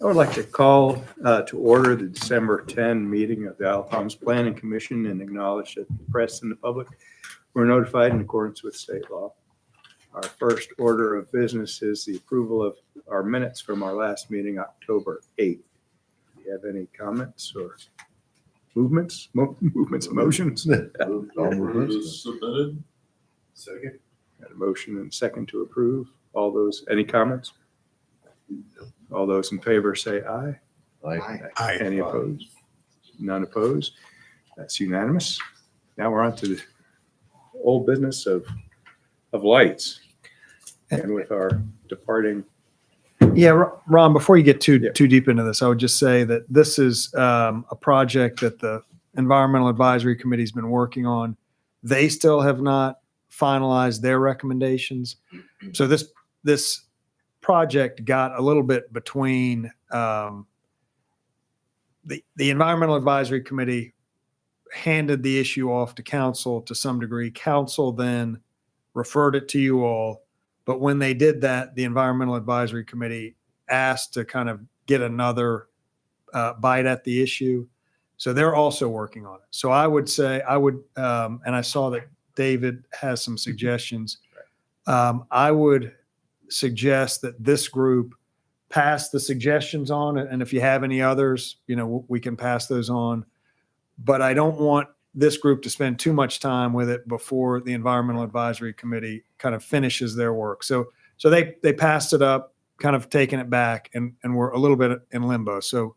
I would like to call to order the December 10 meeting of the Isle of Palms Planning Commission and acknowledge that the press and the public were notified in accordance with state law. Our first order of business is the approval of our minutes from our last meeting, October 8th. Do you have any comments or movements, motions? Submitted. Second. Got a motion and second to approve. All those, any comments? All those in favor say aye. Aye. Any opposed? None opposed. That's unanimous. Now we're on to the old business of lights. And with our departing. Yeah, Ron, before you get too Yeah. deep into this, I would just say that this is a project that the Environmental Advisory Committee has been working on. They still have not finalized their recommendations. So this project got a little bit between the Environmental Advisory Committee handed the issue off to council to some degree. Council then referred it to you all. But when they did that, the Environmental Advisory Committee asked to kind of get another bite at the issue. So they're also working on it. So I would say and I saw that David has some suggestions. I would suggest that this group pass the suggestions on. And if you have any others, we can pass those on. But I don't want this group to spend too much time with it before the Environmental Advisory Committee kind of finishes their work. So they passed it up, kind of taken it back, and we're a little bit in limbo. So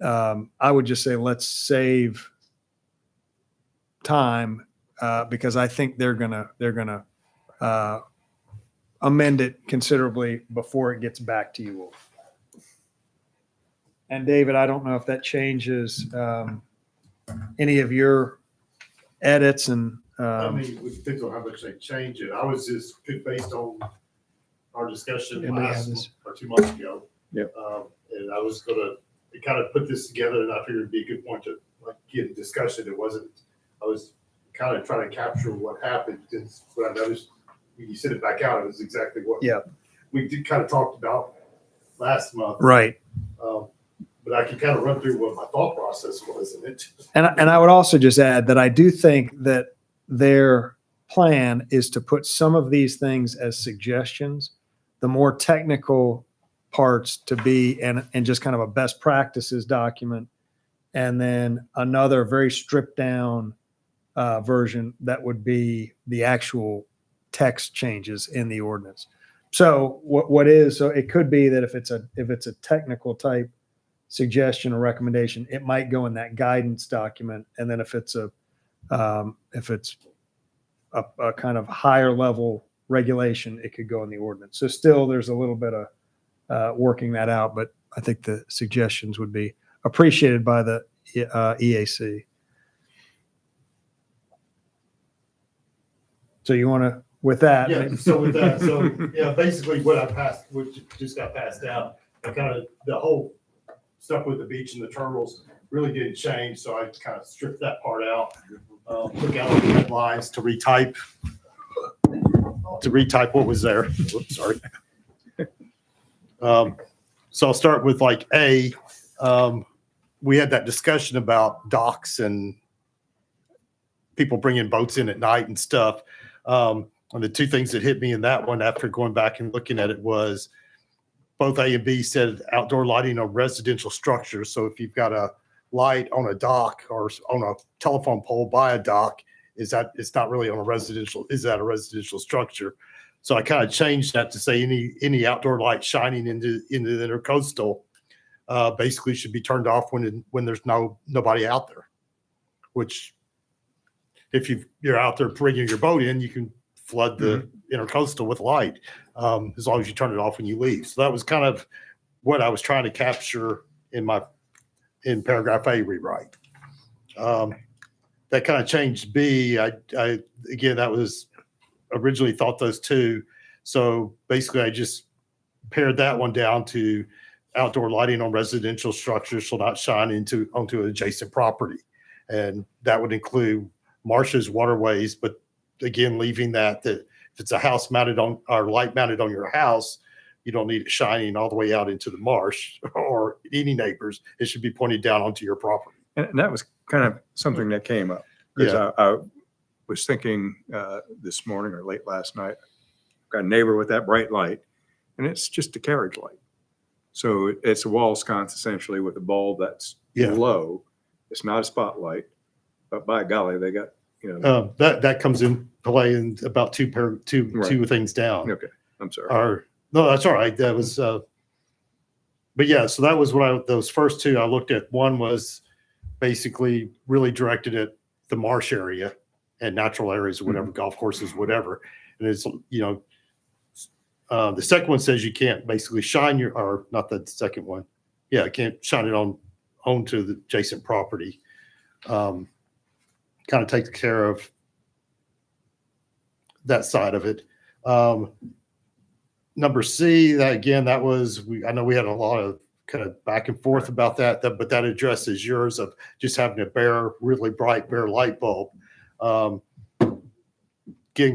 I would just say let's save time because I think they're gonna amend it considerably before it gets back to you all. And David, I don't know if that changes any of your edits and. I mean, it depends on how much they change it. I was just based on our discussion Anybody have last this? or 2 months ago. Yep. And I was gonna kind of put this together, and I figured it'd be a good point to get a discussion. I was kind of trying to capture what happened, because what I noticed when you sent it back out, it was exactly what Yeah. we did kind of talked about last month. Right. But I can kind of run through what my thought process was in it. And I would also just add that I do think that their plan is to put some of these things as suggestions, the more technical parts to be and just kind of a best practices document, and then another very stripped down version that would be the actual text changes in the ordinance. So so it could be that if it's a technical type suggestion or recommendation, it might go in that guidance document, and then if it's a kind of higher level regulation, it could go in the ordinance. So still, there's a little bit of working that out, but I think the suggestions would be appreciated by the EAC. So you want to, with that? Yeah, so with that, yeah, basically what I passed, which just got passed out, I kind of, the whole stuff with the beach and the turtles really didn't change, so I kind of stripped that part out. Took out all the red lines to retype what was there. Whoops, sorry. So I'll start with A. We had that discussion about docks and people bringing boats in at night and stuff. And the two things that hit me in that one after going back and looking at it was both A and B said outdoor lighting on residential structures. So if you've got a light on a dock or on a telephone pole by a dock, it's not really on a residential, is that a residential structure? So I kind of changed that to say any outdoor light shining into the intercoastal basically should be turned off when there's nobody out there, which if you're out there bringing your boat in, you can flood the intercoastal with light as long as you turn it off when you leave. So that was kind of what I was trying to capture in paragraph A rewrite. That kind of changed B. Again, that was originally thought those two. So basically I just pared that one down to outdoor lighting on residential structures shall not shine onto adjacent property. And that would include marshes, waterways, but again, leaving that if it's a house mounted on or light mounted on your house, You don't need it shining all the way out into the marsh or any neighbors. It should be pointed down onto your property. And that was kind of something that came up. Because Yeah. I was thinking this morning or late last night, got a neighbor with that bright light, and it's just a carriage light. So it's a wall sconce essentially with a bulb that's Yeah. low. It's not a spotlight, but by golly, they got, you know, That comes in play in about two Right. things down. okay, I'm sorry. Or no, that's all right. That was, but yeah, so that was what those first two I looked at. One was basically really directed at the marsh area and natural areas or whatever, golf courses, whatever. And it's, the second one says you can't basically shine or not the second one. Yeah, can't shine it onto the adjacent property. Kind of takes care of that side of it. Number C, that was, I know we had a lot of kind of back and forth about that, but that addresses yours of just having a really bright bare light bulb. Again,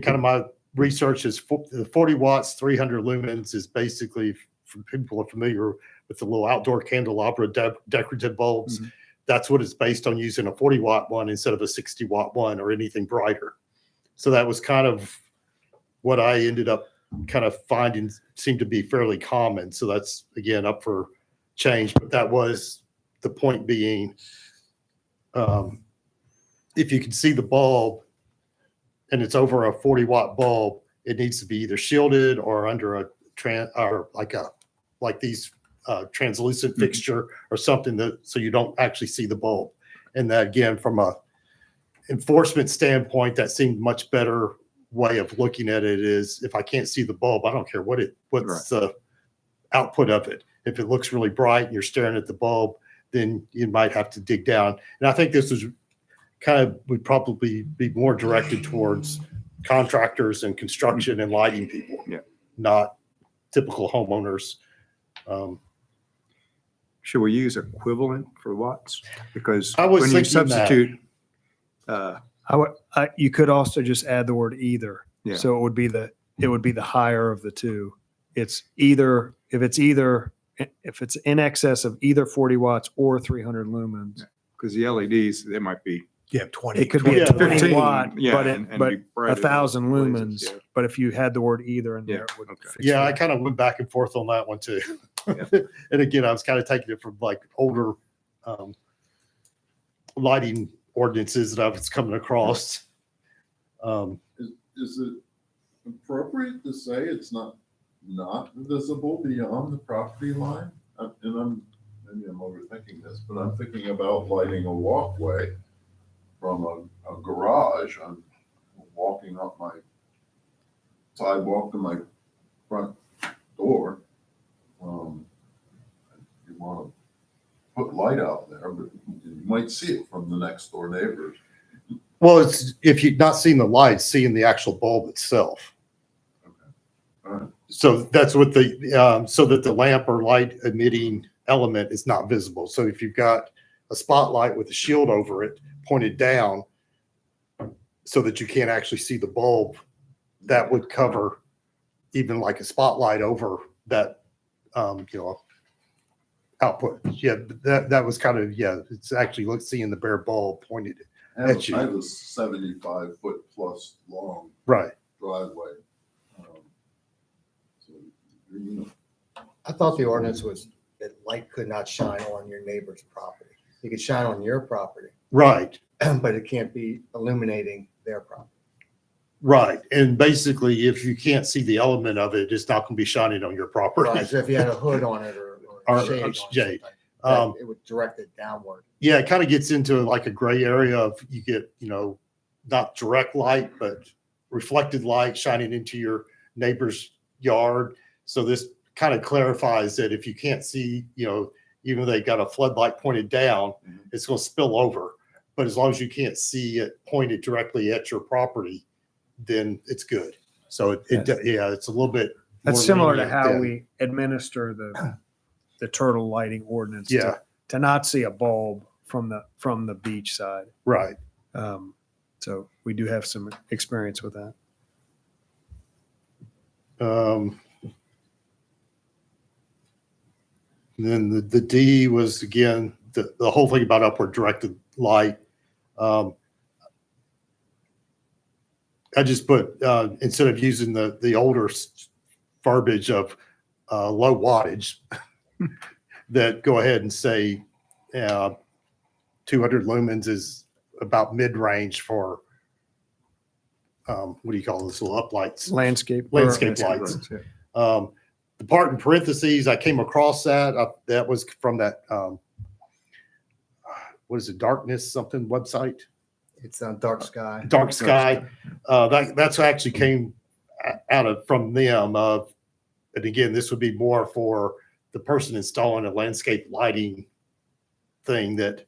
kind of my research is the 40 watts, 300 lumens is basically, for people who are familiar with the little outdoor candelabra decorative bulbs, that's what it's based on, using a 40 watt one instead of a 60 watt one or anything brighter. So that was kind of what I ended up kind of finding seemed to be fairly common. So that's, again, up for change. But that was the point being, if you can see the bulb and it's over a 40 watt bulb, it needs to be either shielded or under a these translucent fixture or something so you don't actually see the bulb. And that, again, from a enforcement standpoint, that seemed much better way of looking at it is, if I can't see the bulb, I don't care what's the output of it. If it looks really bright and you're staring at the bulb, then you might have to dig down. And I think this was would probably be more directed towards contractors and construction and lighting people, not typical homeowners. Should we use equivalent for watts? Because I was when you thinking that. substitute, You could also just add the word either. Yeah. So it would be the higher of the two. It's either, if it's in excess of either 40 watts or 300 lumens. because the LEDs, they might be Yeah, 20. It could be a 20 15, watt, yeah, but and but be brighter than 1,000 lumens. blazes, yeah. But if you had the word either in Yeah, there, it would okay. fix Yeah, I it. kind of went back and forth on that one too. Yeah. And again, I was kind of taking it from like older lighting ordinances that I was coming across. Is it appropriate to say it's not visible beyond the property line? And maybe I'm overthinking this, but I'm thinking about lighting a walkway from a garage. I'm walking up my sidewalk to my front door. You want to put light out there, but you might see it from the next door neighbors. Well, it's if you've not seen the light, seeing the actual bulb itself. All right. So that's what so that the lamp or light emitting element is not visible. So if you've got a spotlight with a shield over it pointed down so that you can't actually see the bulb, that would cover even like a spotlight over that, output. Yeah, that was kind of, it's actually seeing the bare bulb pointed I at you. have a 75-foot plus long Right. driveway. So, I thought the ordinance was that light could not shine on your neighbor's property. It could shine on your property, Right. but it can't be illuminating their property. Right. And basically, if you can't see the element of it, it's not going to be shining on your property. Right, so if you had a hood on it or Or shade on it, shade. that it would direct it downward. Yeah, it kind of gets into like a gray area of you get, not direct light, but reflected light shining into your neighbor's yard. So this kind of clarifies that if you can't see, even though they got a floodlight pointed down, it's going to spill over. But as long as you can't see it pointed directly at your property, then it's good. So it's a little bit. That's more similar to lenient how than- we administer the turtle lighting ordinance. Yeah. To not see a bulb from the beach side. Right. So we do have some experience with that. And then the D was, again, the whole thing about upward directed light. I just put, instead of using the older verbiage of low wattage, that go ahead and say 200 lumens is about mid-range for, what do you call those little uplights? Landscape. Landscape lights. Yeah. The part in parentheses, I came across that. That was from that, what is it, Darkness something website? It's on Dark Sky. Dark Sky. That's actually came out of from them. And again, this would be more for the person installing a landscape lighting thing that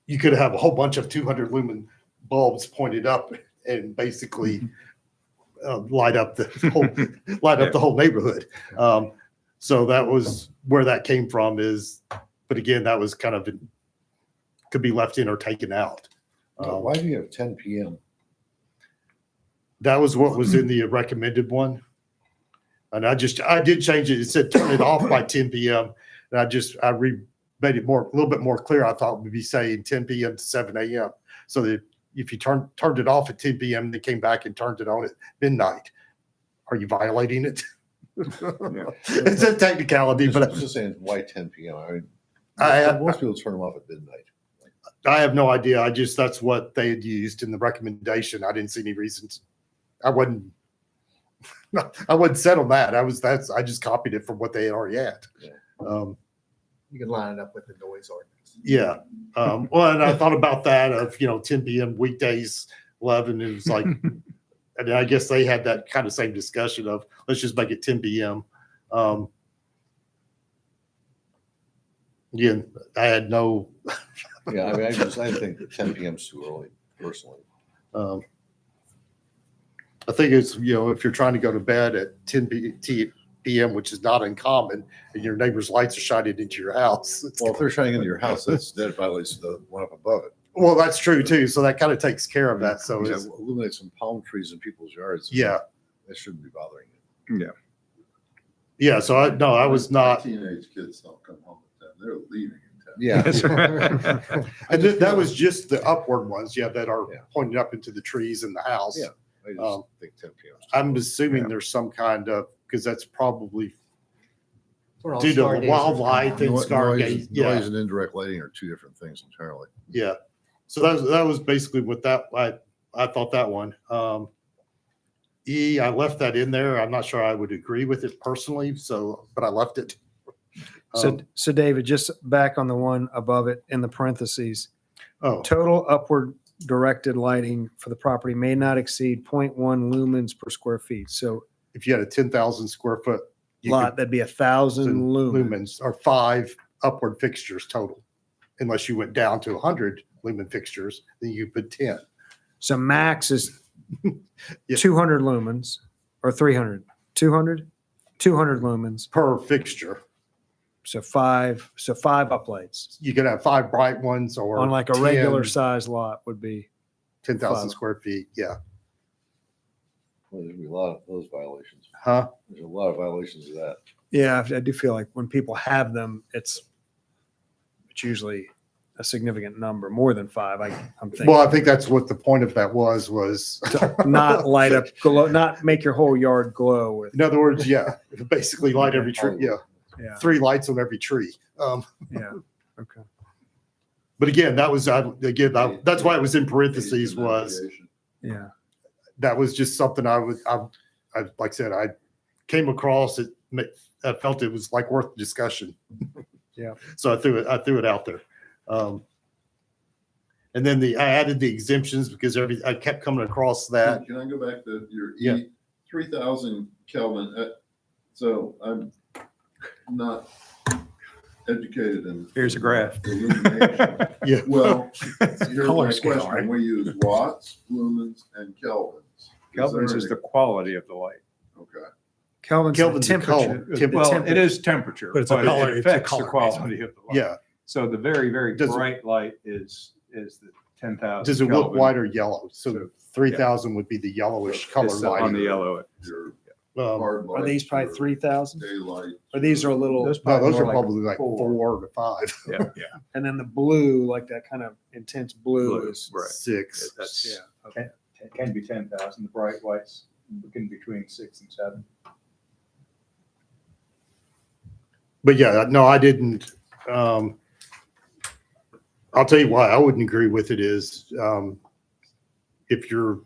you could have a whole bunch of 200 lumen bulbs pointed up and basically light up the whole neighborhood. So that was where that came from. But again, that was kind of could be left in or taken out. Why do you have 10 p.m.? That was what was in the recommended one. And I did change it. It said turn it off by 10 p.m. And I made it a little bit more clear. I thought we'd be saying 10 p.m. to 7 a.m. So that if you turned it off at 10 p.m., they came back and turned it on at midnight. Are you violating it? It's a technicality, but I'm just saying, why 10 p.m.? I mean, I most people turn them off at midnight. I have no idea. That's what they had used in the recommendation. I didn't see any reasons. I wasn't set on that. I just copied it from what they had already had. Yeah. You can line it up with the noise ordinance. Yeah. Well, and I thought about that of, 10 p.m. weekdays, 11. It was like, and I guess they had that kind of same discussion of let's just make it 10 p.m. Again, I had no. Yeah, I mean, I think 10 p.m. is too early, personally. I think it's, if you're trying to go to bed at 10 p.m., which is not uncommon, and your neighbor's lights are shining into your house. Well, if they're shining into your house, that violates the one up above it. Well, that's true too. So that kind of takes care of that. So You it's, illuminate some palm trees in people's yards. yeah. That shouldn't be bothering you. Yeah. So I was not. Teenage kids don't come home at 10. They're leaving at 10. Yeah. That's right. And that was just the upward ones, that are Yeah. pointing up into the trees in the house. Yeah. I just think 10 p.m. is too I'm early. assuming Yeah. there's some kind of, because that's probably We're all due to stargazers. wildlife and Noise, stargaze. Yeah. noise and indirect lighting are two different things entirely. Yeah. So that was basically what I thought that one. E, I left that in there. I'm not sure I would agree with it personally. But I left it. So David, just back on the one above it in the parentheses, Oh, total upward directed lighting for the property may not exceed 0.1 lumens per square feet. So if you had a 10,000 square foot lot, that'd be 1,000 lumens. lumens or 5 upward fixtures total, unless you went down to 100 lumen fixtures, then you put 10. So max is Yeah. 200 lumens or 300, 200 lumens. Per fixture. So five uplights You could have 5 bright ones or on like a 10, regular size lot would be 10,000 5. square feet. Yeah. Well, there's gonna be a lot of those violations. Huh? There's a lot of violations of that. Yeah, I do feel like when people have them, it's usually a significant number, more than 5. I'm thinking. Well, I think that's what the point of that was To not light up, glow, not make your whole yard glow with. in other words, yeah, basically light every tree. Yeah. Yeah, 3 lights on every tree. yeah, okay. But again, that's why it was in parentheses was, Yeah, that was just something I like I said, I came across it. I felt it was like worth discussion. Yeah. So I threw it out there. And then I added the exemptions because I kept coming across that. Can I go back to your Yeah. 3,000 Kelvin? So I'm not educated in. Here's a graph. Illumination. Yeah. Well, here's Color my scale, question. right? We use watts, lumens, and kelvins. Kelvins is the quality of the light. Okay. Kelvin's Kelvin's the the color. temperature. Well, it is temperature, But it's a but color- it it's a affects the color quality of the light. Yeah. So the very, very Does it- bright light is the 10,000. Does it look Kelvin. white or yellow? So So, 3,000 would be the yellowish color It's light. on the yellow. Your hard Are these lights probably or 3,000? Daylight. Or these are a little, Those No, those more are like probably like 4. 4 to 5, Yeah, and then the blue, like that kind of intense blue Blue, is, right. 6. That's, yeah, okay. it can be 10,000. The bright whites can be between 6 and 7. But yeah, no, I didn't. I'll tell you why I wouldn't agree with it is if you're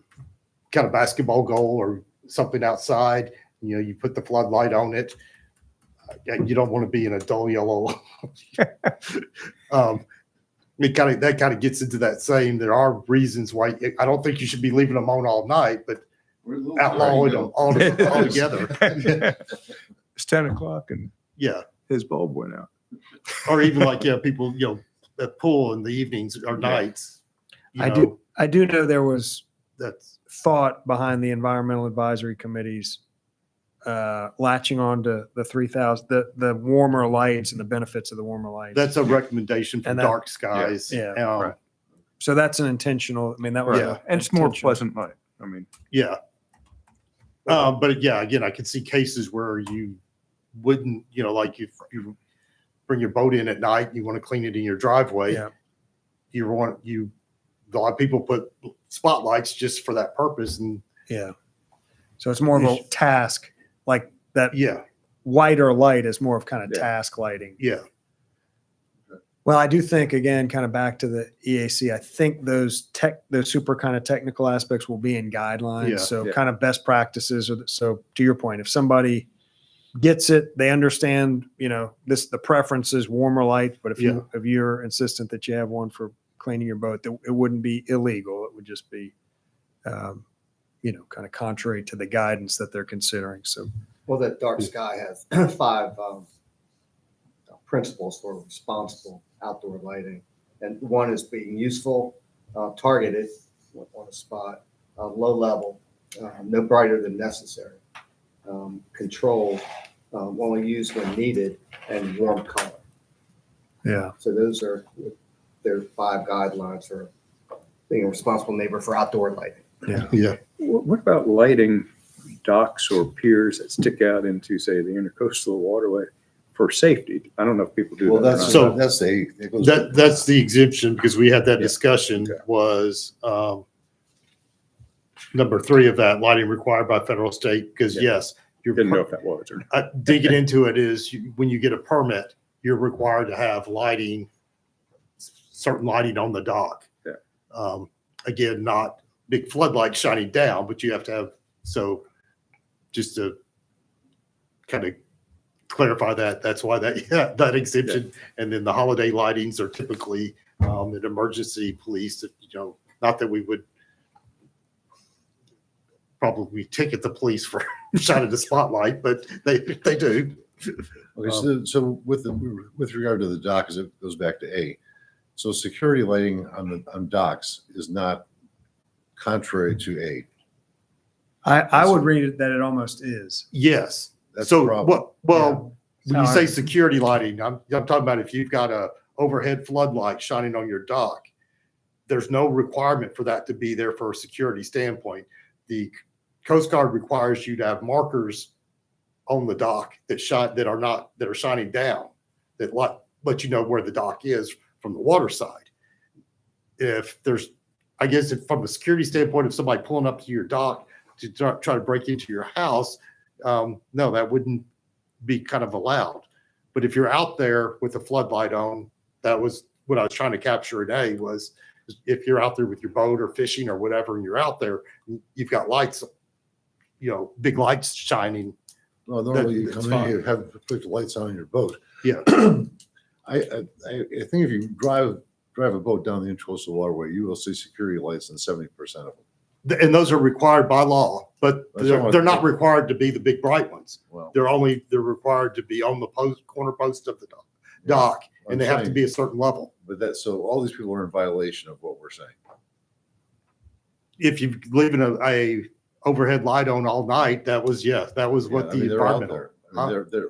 got a basketball goal or something outside, you put the floodlight on it. You don't want to be in a dull yellow. That kind of gets into that same. There are reasons why I don't think you should be leaving them on all night, but We're a little outlawing tiny, them though. altogether. It's 10 o'clock and Yeah, his bulb went out. or even like people at pool in the evenings or nights. I do know there was That's thought behind the environmental advisory committees latching on to the 3,000, the warmer lights and the benefits of the warmer lights. that's a recommendation from And that- Dark Skies. Yeah, right. So that's an intentional, I mean, that was. Yeah. And it's more intentional. pleasant light. I mean, Yeah. But yeah, again, I could see cases where you wouldn't, like if you bring your boat in at night, you want to clean it in your driveway. Yeah. A lot of people put spotlights just for that purpose. And Yeah. So it's more of a task, like that yeah, whiter light is more of kind of Yeah. task lighting. yeah, Well, I do think, again, kind of back to the EAC, I think those super kind of technical aspects will be in guidelines. Yeah. So Yeah. kind of best practices. So to your point, if somebody gets it, they understand, the preference is warmer light, but if you're insistent that you have one for cleaning your boat, it wouldn't be illegal. It would just be, kind of contrary to the guidance that they're considering. So, Well, that dark sky has 5 principles for responsible outdoor lighting. And one is being useful, targeted on a spot, low level, no brighter than necessary, controlled, only used when needed, and warm color. yeah. So those are their 5 guidelines for being a responsible neighbor for outdoor lighting. yeah. what about lighting docks or piers that stick out into, say, the intercoastal waterway for safety? I don't know if people do Well, that. or that's, not. So- it goes- That's the exemption because we had that Yeah. discussion Okay. was number 3 of that lighting required by federal state. Because Yeah. yes, you're Didn't know if that was or not. digging into it is when you get a permit, you're required to have certain lighting on the dock. Yeah. Again, not big floodlights shining down, but you have to have, so just to kind of clarify that's why that exemption. And then the holiday lightings are typically an emergency police, not that we would probably ticket the police for shining the spotlight, but they do. Okay, so with regard to the dock, as it goes back to A, so security lighting on docks is not contrary to A. I would read it that it almost is. Yes. That's So the problem. well, when you How say I- security lighting, I'm talking about if you've got a overhead floodlight shining on your dock, there's no requirement for that to be there for a security standpoint. The Coast Guard requires you to have markers on the dock that are shining down, that let you know where the dock is from the water side. I guess from a security standpoint, if somebody pulling up to your dock to try to break into your house, no, that wouldn't be kind of allowed. But if you're out there with a floodlight on, that was what I was trying to capture today was if you're out there with your boat or fishing or whatever, and you're out there, you've got lights, big lights shining. No, normally you that's come in, fine. you have put the lights on your boat. Yeah. I think if you drive a boat down the intercoastal waterway, you will see security lights in 70% of them. And those are required by law, but That's all they're right. not required to be the big bright ones. Well, They're required to be on the corner post of the dock, and they have to be a certain level. But so all these people are in violation of what we're saying. If you're leaving a overhead light on all night, that was what Yeah, I the mean, they're out environmental. there. I mean,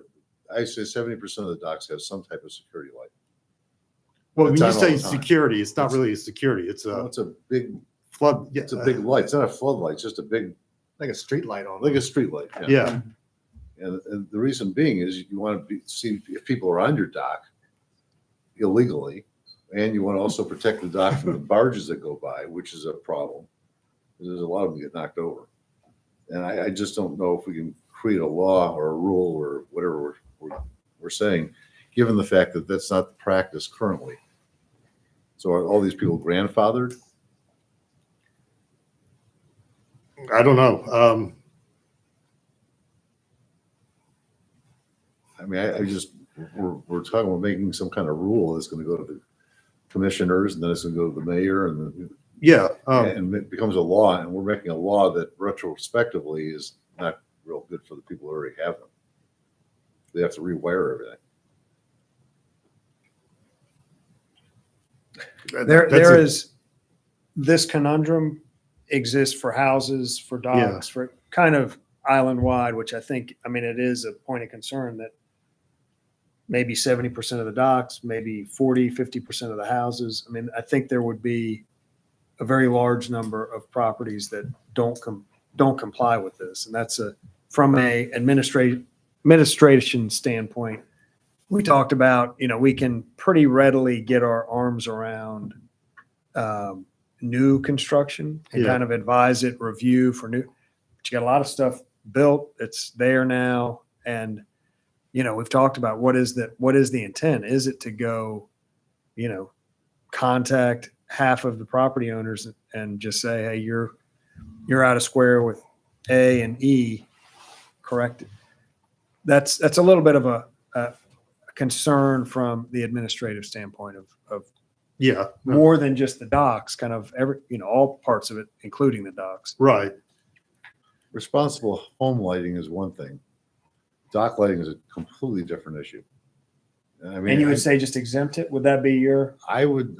I say 70% of the docks have some type of security light. Well, when It's you on all say the time. security, it's not really a security. It's Well, a it's a big flood. It's a big light. It's not a floodlight. It's just a big Like a street light on. like a streetlight. Yeah, And the reason being is you want to see if people are on your dock illegally, and you want to also protect the dock from the barges that go by, which is a problem. There's a lot of them get knocked over. And I just don't know if we can create a law or a rule or whatever we're saying, given the fact that that's not the practice currently. So are all these people grandfathered? I don't know. I mean, I just, we're talking about making some kind of rule that's going to go to the commissioners, and then it's going to go to the mayor, and then Yeah, and it becomes a law, and we're making a law that retrospectively is not real good for the people who already have them. They have to rewire everything. There is, this conundrum exists for houses, for docks, for kind of island wide, which I think, I mean, it is a point of concern that maybe 70% of the docks, maybe 40, 50% of the houses. I mean, I think there would be a very large number of properties that don't comply with this. And that's from a administration standpoint. We talked about, we can pretty readily get our arms around new construction and kind of advise it, review for new, but you got a lot of stuff built. It's there now. And, we've talked about what is the intent? Is it to go, contact half of the property owners and just say, hey, you're out of square with A and E, correct? That's a little bit of a concern from the administrative standpoint of yeah, more than just the docks, kind of all parts of it, including the docks. right. Responsible home lighting is one thing. Dock lighting is a completely different issue. I mean, And you would say just exempt it? Would that be your? I would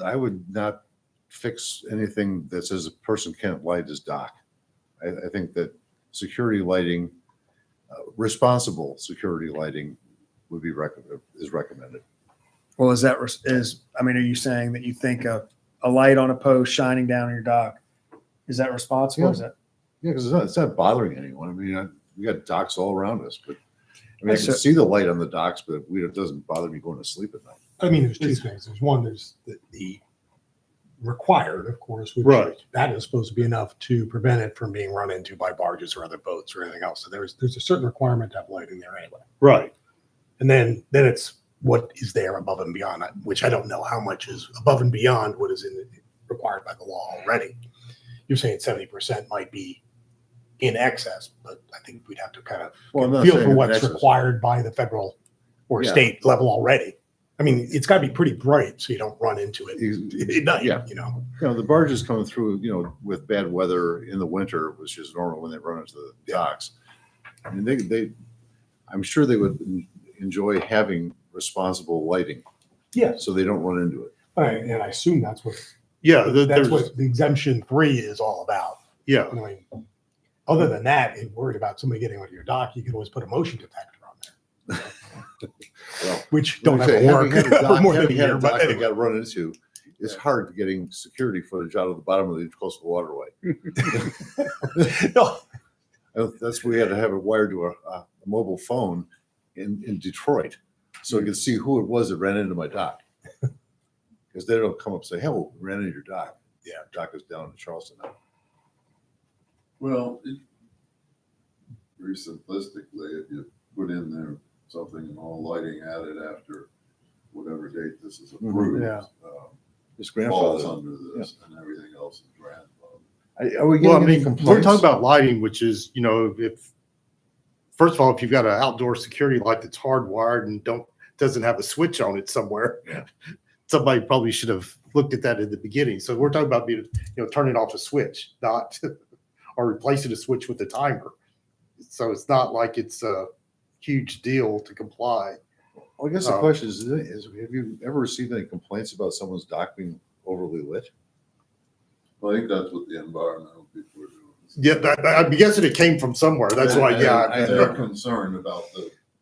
not fix anything that says a person can't light his dock. I think that security lighting, responsible security lighting would be is recommended. Well, are you saying that you think a light on a post shining down on your dock, is that responsible? Yeah. Is that? Yeah, because it's not bothering anyone. I mean, we got docks all around us, but I mean, I So- can see the light on the docks, but it doesn't bother me going to sleep at night. I mean, there's two things. There's one, there's the required, of course, which Right. that is supposed to be enough to prevent it from being run into by barges or other boats or anything else. So there's a certain requirement to have lighting there anyway. Right. And then it's what is there above and beyond, which I don't know how much is above and beyond what is required by the law already. You're saying 70% might be in excess, but I think we'd have to kind of Well, I'm not feel saying for in what's excess. required by the federal or Yeah. state level already. I mean, it's got to be pretty bright so you don't run into it at night, Yeah. The barges coming through, with bad weather in the winter, which is normal when they run into the docks. I mean, I'm sure they would enjoy having responsible lighting, Yeah. so they don't run into it. And I assume that's what Yeah, that's what the exemption 3 is all about. yeah, I mean, other than that, if you're worried about somebody getting onto your dock, you can always put a motion detector on there, Well, which don't like I have say, to work having had a dock- more than a having had year. a But dock that anyway. got run into, it's hard getting security footage out of the bottom of the coastal waterway. No, That's where we had to have it wired to a mobile phone in Detroit, so I could see who it was that ran into my dock. Because they don't come up and say, "Hey, we ran into your dock." Yeah, dock is down in Charleston now. Well, very simplistically, if you put in there something and all lighting added after whatever date this is approved, Yeah. It's falls grandfather. under this, and everything else is grandfathered. Are we well, I getting any mean, we're complaints? talking about lighting, which is, if first of all, if you've got an outdoor security light that's hardwired and doesn't have a switch on it somewhere, Yeah. somebody probably should have looked at that in the beginning. So we're talking about turning off a switch, not or replacing a switch with a timer. So it's not like it's a huge deal to comply. Well, I guess the question is, have you ever received any complaints about someone's dock being overly lit? Well, I think that's what the environmental people are doing. Yeah, I'm guessing it came from somewhere. That's why, yeah, I They're know. concerned about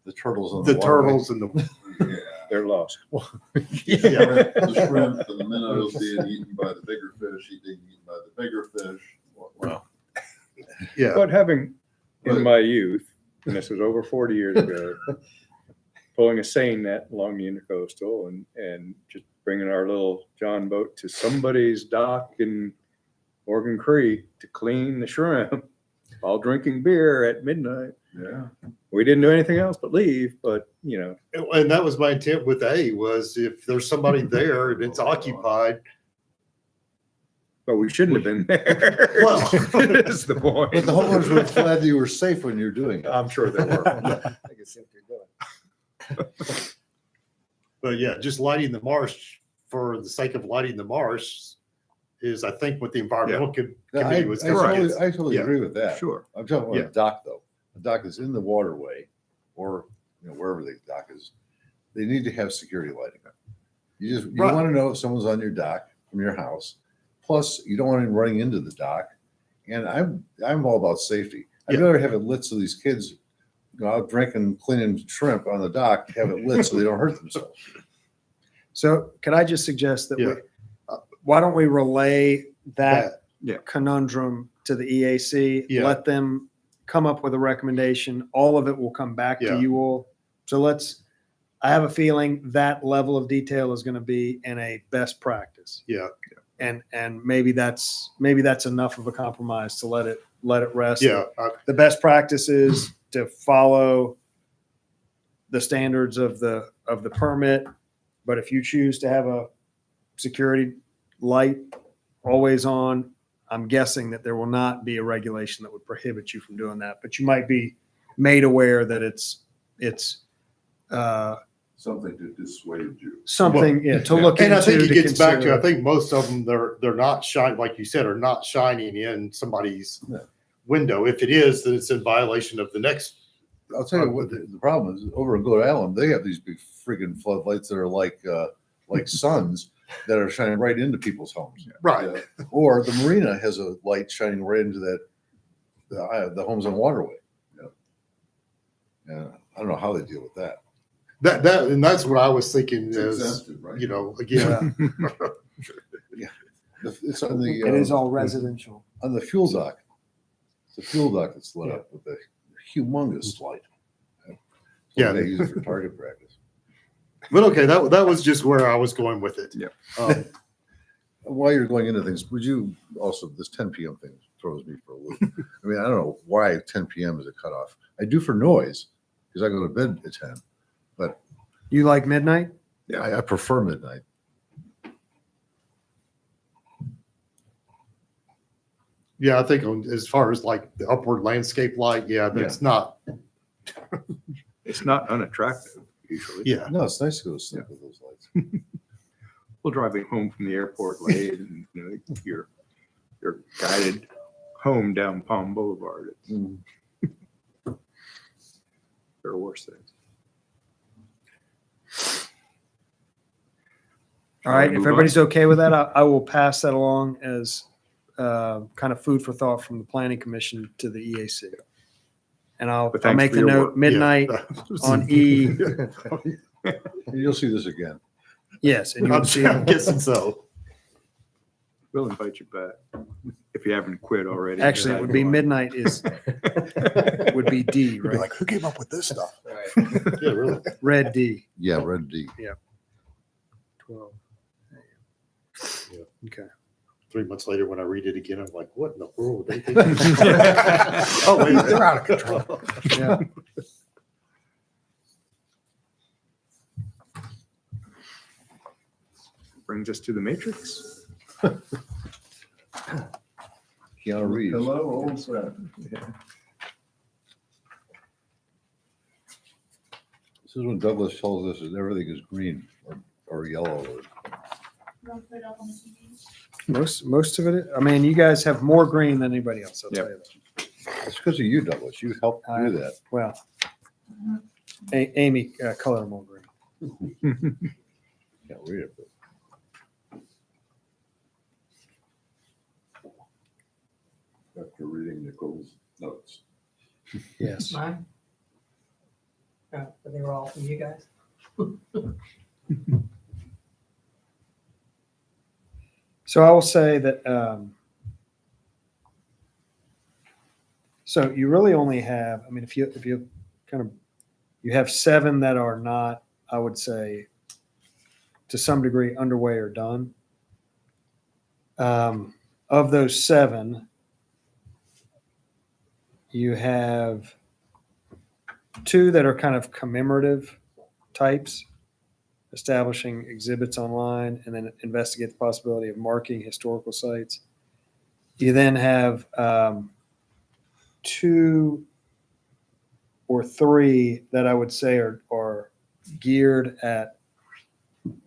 The turtles on the the waterway. turtles and the yeah, They're lost. the shrimp and the minnows being eaten by the bigger fish, being eaten by the bigger fish. Well, Yeah. But having, in But- my youth, and this was over 40 years ago, pulling a seine net along the intercoastal and just bringing our little John boat to somebody's dock in Morgan Creek to clean the shrimp while drinking beer at midnight. Yeah. We didn't do anything else but leave, but you know, And that was my intent with A, was if there's somebody there and it's occupied, but we shouldn't have been there. Well- Is the point. But the homeowners were glad that you were safe when you're doing it. I'm sure they were. I can see what you're doing. but yeah, just lighting the marsh for the sake of lighting the marsh is, I think, what the environmental I committee was. totally Yeah. agree with that. Sure. I'm talking about Yeah. a dock though. A dock that's in the waterway or, wherever the dock is, they need to have security lighting. You Right. want to know if someone's on your dock from your house. Plus, you don't want him running into the dock. And I'm all about safety. I'd Yeah. rather have it lit so these kids go out drinking, cleaning shrimp on the dock, have it lit so they don't hurt themselves. So could I just suggest that Yeah. why don't we relay that Yeah. conundrum to the EAC? Yeah. Let them come up with a recommendation. All of it will come back Yeah. to you all. So I have a feeling that level of detail is going to be in a best practice. Yeah. And maybe that's enough of a compromise to let it rest. Yeah. The best practice is to follow the standards of the permit. But if you choose to have a security light always on, I'm guessing that there will not be a regulation that would prohibit you from doing that. But you might be made aware that it's Something to dissuade you. something to look into. And I think it to gets back to, consider. I think most of them, they're not shining, like you said, are not shining in somebody's No. window. If it is, then it's in violation of the next. I'll tell you what the problem is. Over in Goat Island, they have these big freaking floodlights that are like suns that are shining right into people's homes. Right. Or the marina has a light shining right into the homes on Waterway. Yeah, I don't know how they deal with that. And that's what I was thinking It's is, exempted, right? again, It's on the It is all residential. on the fuel dock. It's a fuel dock that's lit up with a humongous light. Yeah. They use it for target practice. but okay, that was just where I was going with it. Yeah. Um, While you're going into things, would you also, this 10 p.m. thing throws me for a loop. I mean, I don't know why 10 p.m. is a cutoff. I do for noise because I go to bed at 10. You like midnight? I prefer midnight. Yeah, I think as far as like the upward landscape light, that's not. It's not unattractive usually. Yeah. No, it's nice to go to sleep with those lights. We'll drive you home from the airport late and you're guided home down Palm Boulevard. Mm. There are worse things. All right. If Move on. everybody's okay with that, I will pass that along as kind of food for thought from the planning commission to the EAC. And I'll But thanks make for the your note work. midnight on E. You'll see this again. Yes. And you'll I'm see. I'm guessing so. We'll invite you back if you haven't quit already. Actually, it would be midnight would be D, You'd be right? like, who came up with this stuff? Yeah, really. Red D. Yeah, red D. 12. Okay. 3 months later, when I read it again, I'm like, what in the world would they think? Oh, wait, they're out of control. Yeah. Brings us to the Matrix. Keanu Reeves. Hello, old friend. This is when Douglas tells us that everything is green or yellow. Most of it. I mean, you guys have more green than anybody else. I'll tell you that. It's because of you, Douglas. You helped do that. Well, Amy colored them all green. Can't read it, but After reading Nicole's notes. Yes. Mine? But they were all from you guys? So I will say that So you really only have, I mean, if you kind of, you have 7 that are not, I would say, to some degree underway or done. Of those 7, you have 2 that are kind of commemorative types, establishing exhibits online and then investigate the possibility of marking historical sites. You then have 2 or 3 that I would say are geared at,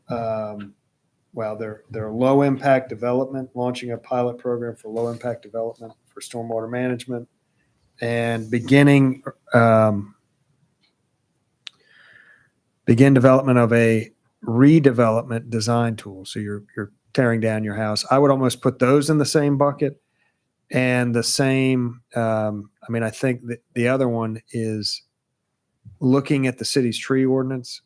well, they're low impact development, launching a pilot program for low impact development for stormwater management, and begin development of a redevelopment design tool. So you're tearing down your house. I would almost put those in the same bucket. And the same, I mean, I think that the other one is looking at the city's tree ordinance.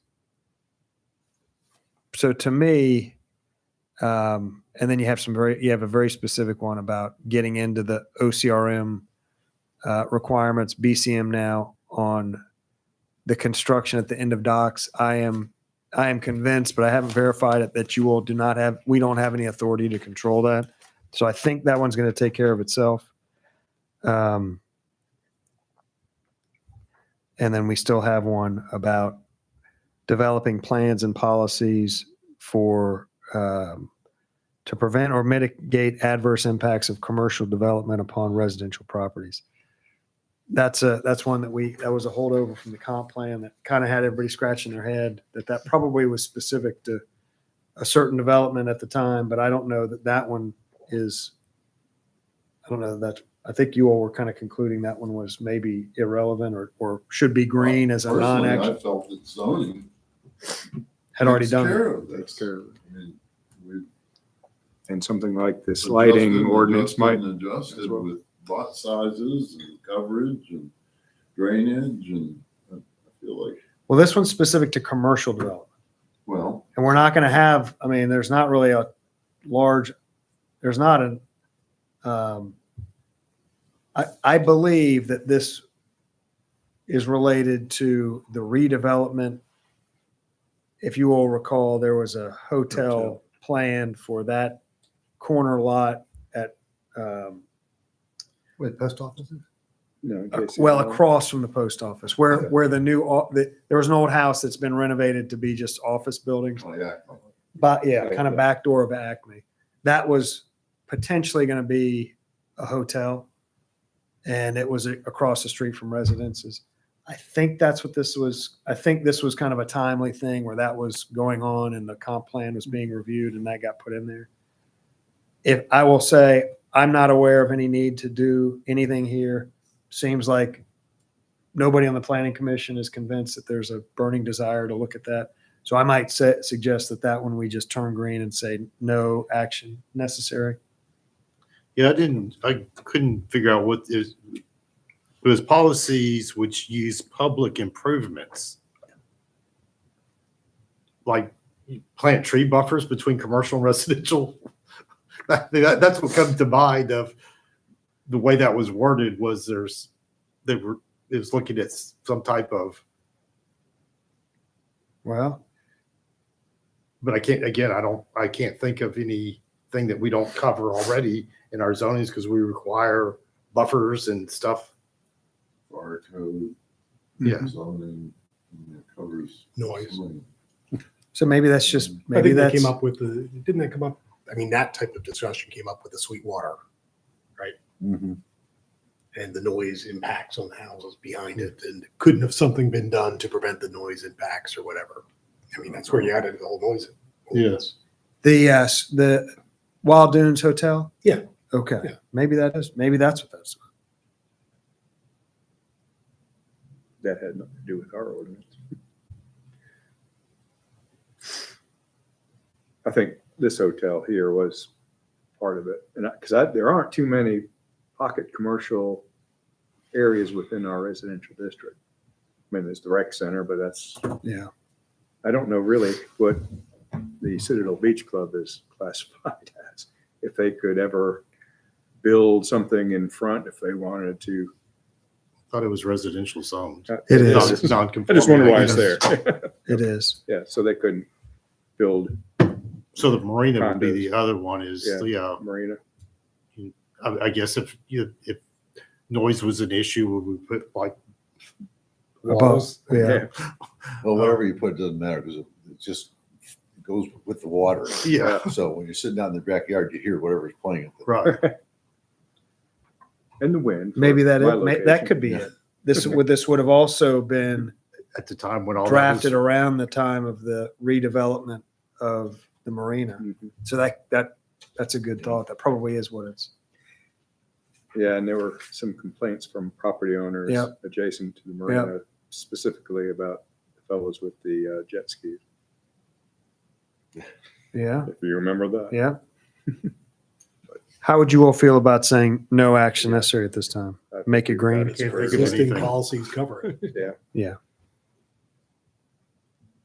So to me, and then you have a very specific one about getting into the OCRM requirements, BCM now on the construction at the end of docks. I am convinced, but I haven't verified it, that you all we don't have any authority to control that. So I think that one's going to take care of itself. And then we still have one about developing plans and policies for to prevent or mitigate adverse impacts of commercial development upon residential properties. That's one that was a holdover from the comp plan that kind of had everybody scratching their head that probably was specific to a certain development at the time, but I don't know that one is, I don't know that, I think you all were kind of concluding that one was maybe irrelevant or should be green as a Personally, non-action. I felt that zoning Had already takes done care it. of this. I mean, we- And something like this lighting ordinance might, Adjusted as well. with lot sizes and coverage and drainage, and I feel like, Well, this one's specific to commercial development. well, And we're not going to have, I mean, there's not really a large, there's not an, I believe that this is related to the redevelopment. If you all recall, there was a hotel planned for that corner lot at, Wait, post offices? no, in case you well, don't- across from the post office, where the new, there was an old house that's been renovated to be just office buildings. oh, yeah. But yeah, kind of back door of Acme. That was potentially going to be a hotel, and it was across the street from residences. I think that's what this was. I think this was kind of a timely thing where that was going on and the comp plan was being reviewed and that got put in there. If I will say, I'm not aware of any need to do anything here. Seems like nobody on the planning commission is convinced that there's a burning desire to look at that. So I might suggest that one we just turn green and say no action necessary. Yeah, I couldn't figure out what is, it was policies which use public improvements. Like plant tree buffers between commercial and residential. That's what comes to mind of the way that was worded was it was looking at some type of, Well, but I can't think of anything that we don't cover already in our zonings because we require buffers and stuff. Fire code, Yeah. zoning, covers. Noise. zoning. so maybe that's just, I maybe think they that's, came up with didn't they come up? I mean, that type of discussion came up with the Sweetwater and the noise impacts on the houses behind it. And couldn't have something been done to prevent the noise impacts or whatever? I mean, that's where you added the whole noise. Yes. the Wild Dunes Hotel? Yeah. Okay. Yeah. Maybe that's what that's. that had nothing to do with our ordinance. I think this hotel here was part of it. And because there aren't too many pocket commercial areas within our residential district. I mean, there's the rec center, but that's, Yeah. I don't know really what the Citadel Beach Club is classified as. If they could ever build something in front, if they wanted to Thought it was residential zoned. It is. Non-conforming. I just wonder why it's Yes. there. It is. Yeah, so they couldn't build So the marina would be the Condos. other one is Yeah. the, marina. I guess if noise was an issue, we would put like Above, walls. yeah. Well, whatever you put, it doesn't matter because it just goes with the water. Yeah, So when you're sitting down in the backyard, you hear whatever's playing. at the- right. And the wind. for Maybe that my that location. could be Yeah. it. This would have also been At the time when all that drafted was, around the time of the redevelopment of the marina. Mhm. So that's a good thought. That probably is what it's. Yeah, and there were some complaints from property owners Yep. adjacent to the marina, specifically about the fellows with the jet skis. Yeah. If you remember that. Yeah. How would you all feel about saying no action necessary at this time? I think Make it we've green? got it Can't squared think of away. Existing anything. policies cover it. Yeah,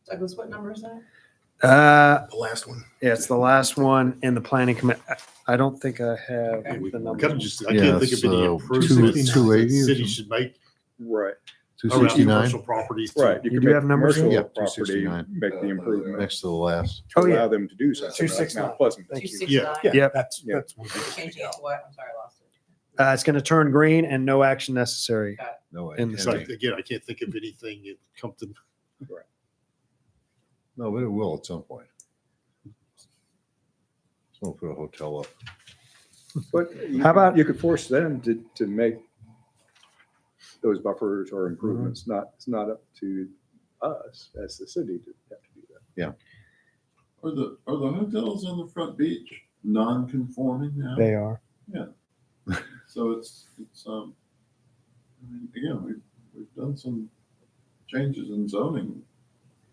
Douglas, what number is that? The last one. Yeah, it's the last one in the planning commit. I don't think I have Okay. we the kind number. of just, I Yeah, can't think of any so improvements 280 the or city something. should make right, around 269 commercial properties. to- right. You could do make have numbers? commercial Yeah, property 269. make the improvement next to the last. to Oh, yeah. allow them to do something. like 269. Mount Pleasant. Thank you. 269? Yeah, Yep. that's Yeah. that's what we Changing it to what? I'm sorry, I lost it. It's going to turn green and no action necessary. No way. In the So again, I can't think of anything that come to, No, but it will at some point. Someone put a hotel up. But How about- you could force them to make those buffers or improvements, it's not up to us as the city to have to do that. Are the hotels on the front beach non-conforming now? They are. So it's, I mean, again, we've done some changes in zoning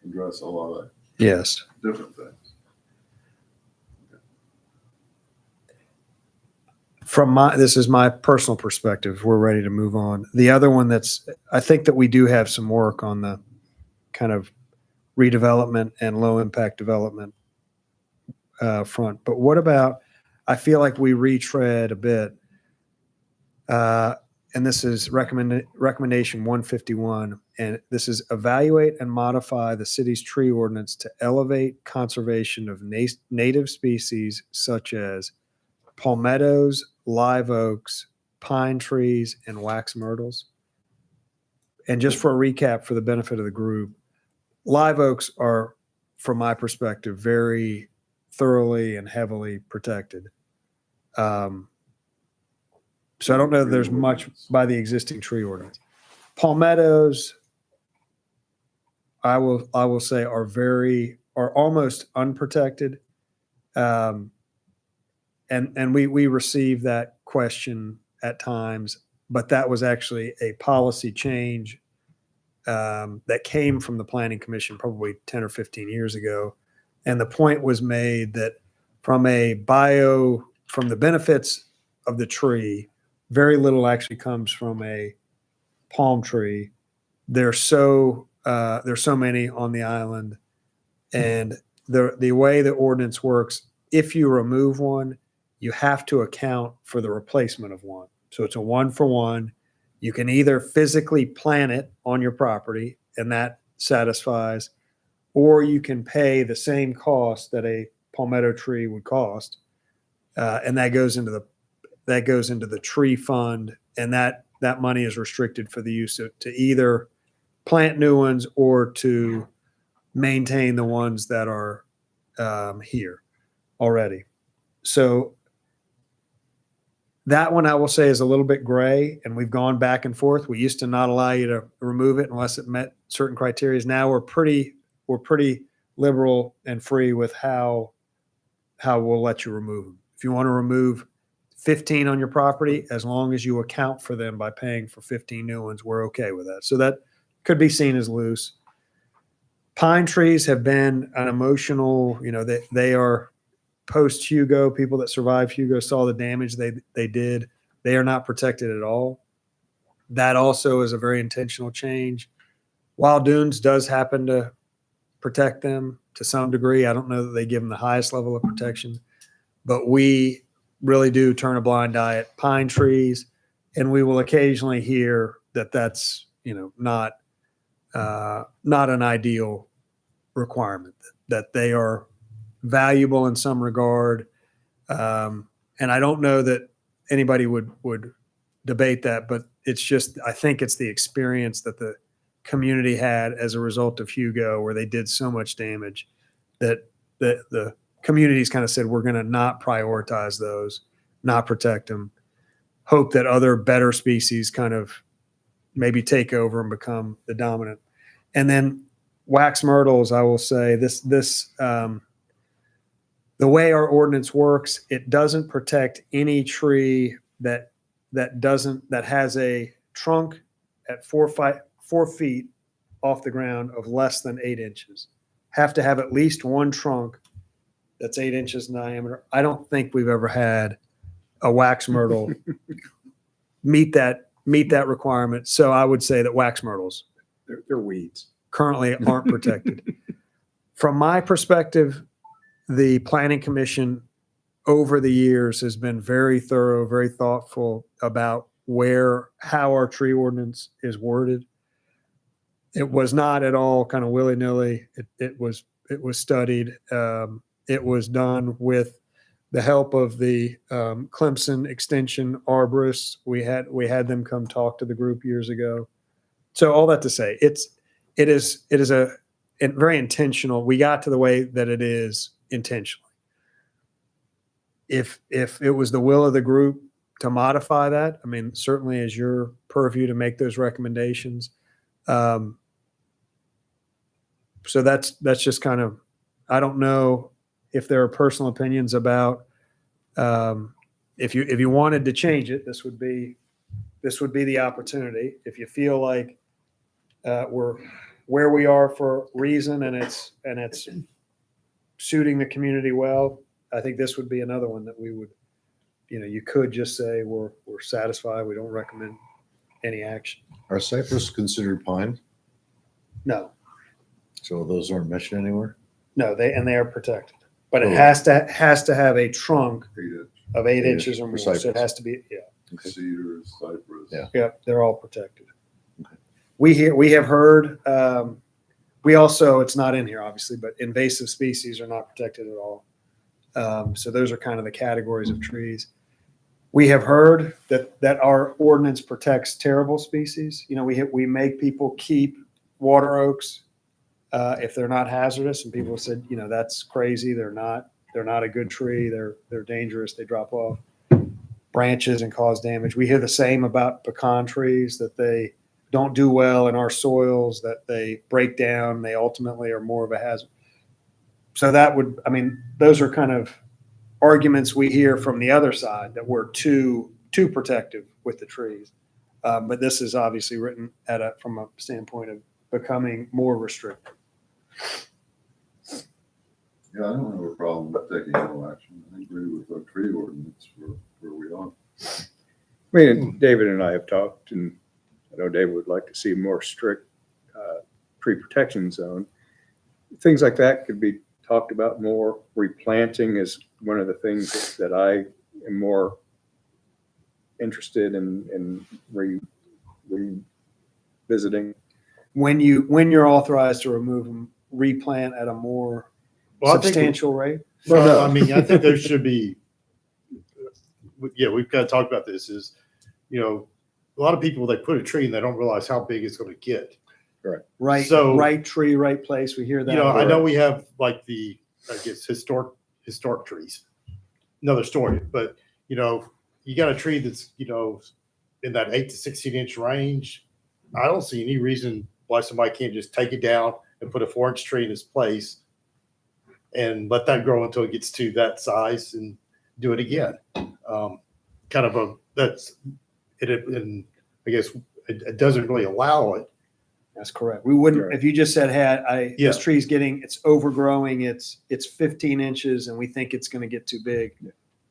to address a lot of Yes. different things. This is my personal perspective. We're ready to move on. The other one I think that we do have some work on the kind of redevelopment and low impact development front. But what about, I feel like we retread a bit. And this is recommendation 151. And this is evaluate and modify the city's tree ordinance to elevate conservation of native species such as palmettos, live oaks, pine trees, and wax myrtles. And just for a recap, for the benefit of the group, live oaks are, from my perspective, very thoroughly and heavily protected. So I don't know that there's much by the existing tree ordinance. Palmettos, I will say are almost unprotected. And we received that question at times, but that was actually a policy change that came from the Planning Commission probably 10 or 15 years ago. And the point was made that from the benefits of the tree, very little actually comes from a palm tree. There's so many on the island, and the way the ordinance works, if you remove one, you have to account for the replacement of one. So it's a 1-for-1. You can either physically plant it on your property, and that satisfies, or you can pay the same cost that a palmetto tree would cost, and that goes into the tree fund, and that money is restricted for the use to either plant new ones or to maintain the ones that are here already. So that one I will say is a little bit gray, and we've gone back and forth. We used to not allow you to remove it unless it met certain criteria. Now we're pretty liberal and free with how we'll let you remove them. If you want to remove 15 on your property, as long as you account for them by paying for 15 new ones, we're okay with that. So that could be seen as loose. Pine trees have been an emotional, they are post Hugo. People that survived Hugo saw the damage they did. They are not protected at all. That also is a very intentional change. Wild Dunes does happen to protect them to some degree. I don't know that they give them the highest level of protection, but we really do turn a blind eye at pine trees, and we will occasionally hear that's, not an ideal requirement, that they are valuable in some regard. And I don't know that anybody would debate that, but it's just, I think it's the experience that the community had as a result of Hugo, where they did so much damage that the communities kind of said, we're going to not prioritize those, not protect them, hope that other better species kind of maybe take over and become the dominant. And then wax myrtles, I will say the way our ordinance works, it doesn't protect any tree that has a trunk at 4 feet off the ground of less than 8 inches. Have to have at least one trunk that's 8 inches in diameter. I don't think we've ever had a wax myrtle meet that requirement. So I would say that wax myrtles They're weeds. currently aren't protected. From my perspective, the Planning Commission over the years has been very thorough, very thoughtful about how our tree ordinance is worded. It was not at all kind of willy-nilly. It was studied. It was done with the help of the Clemson Extension arborists. We had them come talk to the group years ago. So all that to say, it is a very intentional. We got to the way that it is intentionally. If it was the will of the group to modify that, I mean, certainly is your purview to make those recommendations. So that's just kind of, I don't know if there are personal opinions about if you wanted to change it, this would be the opportunity. If you feel like we're where we are for a reason and it's suiting the community well, I think this would be another one that we would, you could just say we're satisfied. We don't recommend any action. Are cypress considered pine? No, So those aren't mentioned anywhere? no, they are protected, but it Oh. has to have a trunk 8 inch of 8 Yeah, inches or for more. So it cypress. has to be, yeah. cedar, cypress. Yeah. Yep, they're all protected. We have heard, we also, it's not in here obviously, but invasive species are not protected at all. So those are kind of the categories of trees. We have heard that our ordinance protects terrible species. We make people keep water oaks if they're not hazardous, and people have said, that's crazy. They're not a good tree. They're dangerous. They drop off branches and cause damage. We hear the same about pecan trees, that they don't do well in our soils, that they break down. They ultimately are more of a hazard. So those are kind of arguments we hear from the other side, that we're too protective with the trees. But this is obviously written from a standpoint of becoming more restrictive. Yeah, I don't have a problem with taking no action. I agree with the tree ordinance where we are. I mean, David and I have talked, and I know David would like to see more strict tree protection zone. Things like that could be talked about more. Replanting is one of the things that I am more interested in revisiting. When you're authorized to remove them, replant at a more Well, I think substantial rate. Well, I mean, I think there should be, we've got to talk about this is, a lot of people, they put a tree and they don't realize how big it's going to get. Right. So- right tree, right place. We hear that. I know we have like historic trees, another story, but you got a tree that's, in that 8 to 16 inch range. I don't see any reason why somebody can't just take it down and put a 4-inch tree in its place and let that grow until it gets to that size and do it again. And I guess it doesn't really allow it. That's correct. We wouldn't, Right. if you just said, Yeah. this tree's it's overgrowing, it's 15 inches and we think it's going to get too big,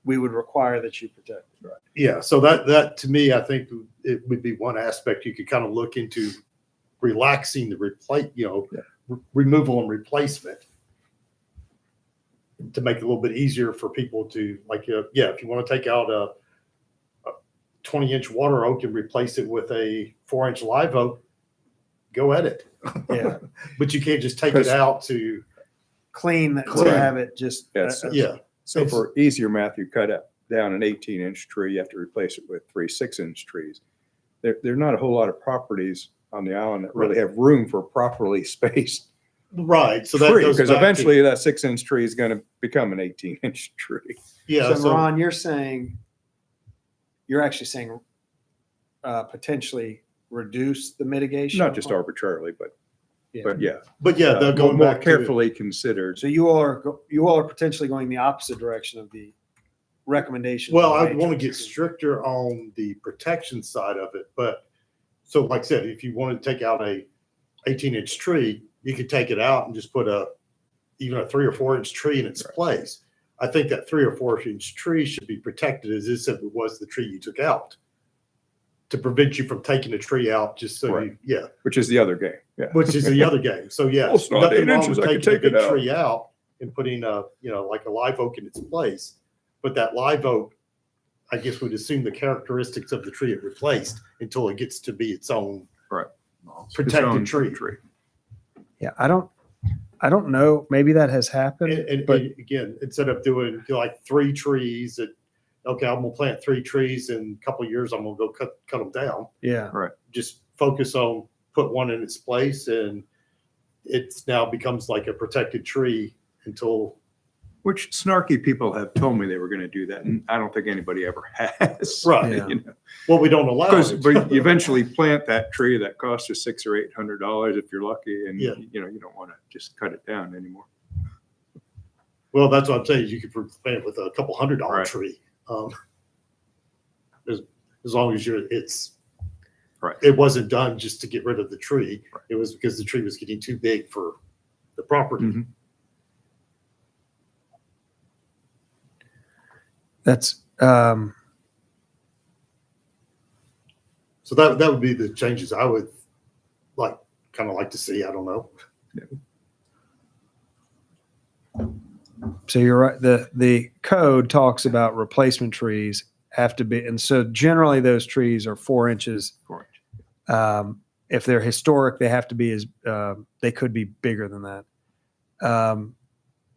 we would require that you protect it. Yeah. So that to me, I think it would be one aspect you could kind of look into relaxing the removal and replacement to make it a little bit easier for people to if you want to take out 20-inch water oak and replace it with a 4-inch live oak, go at it. Yeah. But you can't just take it out to, Clean, to Clean. have it just. Yes. yeah. So for easier math, you cut down an 18-inch tree, you have to replace it with 3 6-inch trees. There are not a whole lot of properties on the island that really have room for properly spaced Right. So that tree, goes because back to- eventually that 6-inch tree is going to become an 18-inch tree. yeah. So Ron, you're actually saying potentially reduce the mitigation? Not just arbitrarily, but Yeah. yeah. but yeah, they'll go more back carefully considered. So you all are potentially going the opposite direction of the recommendation. Well, I'd want to get stricter on the protection side of it, but so like I said, if you want to take out a 18-inch tree, you could take it out and just put even a 3 or 4-inch tree in its place. I think that 3 or 4-inch tree should be protected as if it was the tree you took out, to prevent you from taking the tree out just so Right. yeah, Which is the other game. Yeah. which is the other game. So yeah, Well, it's not nothing 8 wrong inches, with I can taking a take it big out. tree out and putting like a live oak in its place. But that live oak, I guess, would assume the characteristics of the tree it replaced until it gets to be its own protected Its own tree. Yeah, I don't know. Maybe that has happened, And but again, instead of doing like 3 trees, okay, I'm gonna plant 3 trees in a couple of years, I'm gonna go cut them down. yeah, Just focus on put one in its place, and it's now becomes like a protected tree until. Which snarky people have told me they were going to do that, and I don't think anybody ever has. Right. Yeah. You know? Well, we don't allow Because it. but you eventually plant that tree that costs you $600 or $800 if you're lucky, and Yeah. you don't want to just cut it down anymore. Well, that's what I'm saying. You could plant with a couple $100 Right. tree. As long as it's Right. It wasn't done just to get rid of the tree. Right. It was because the tree was getting too big for the property. Mhm. that's So that would be the changes I would kind of like to see. I don't know. so you're right. The code talks about replacement trees have to be, and so generally those trees are 4 inches. If they're historic, they have to be they could be bigger than that.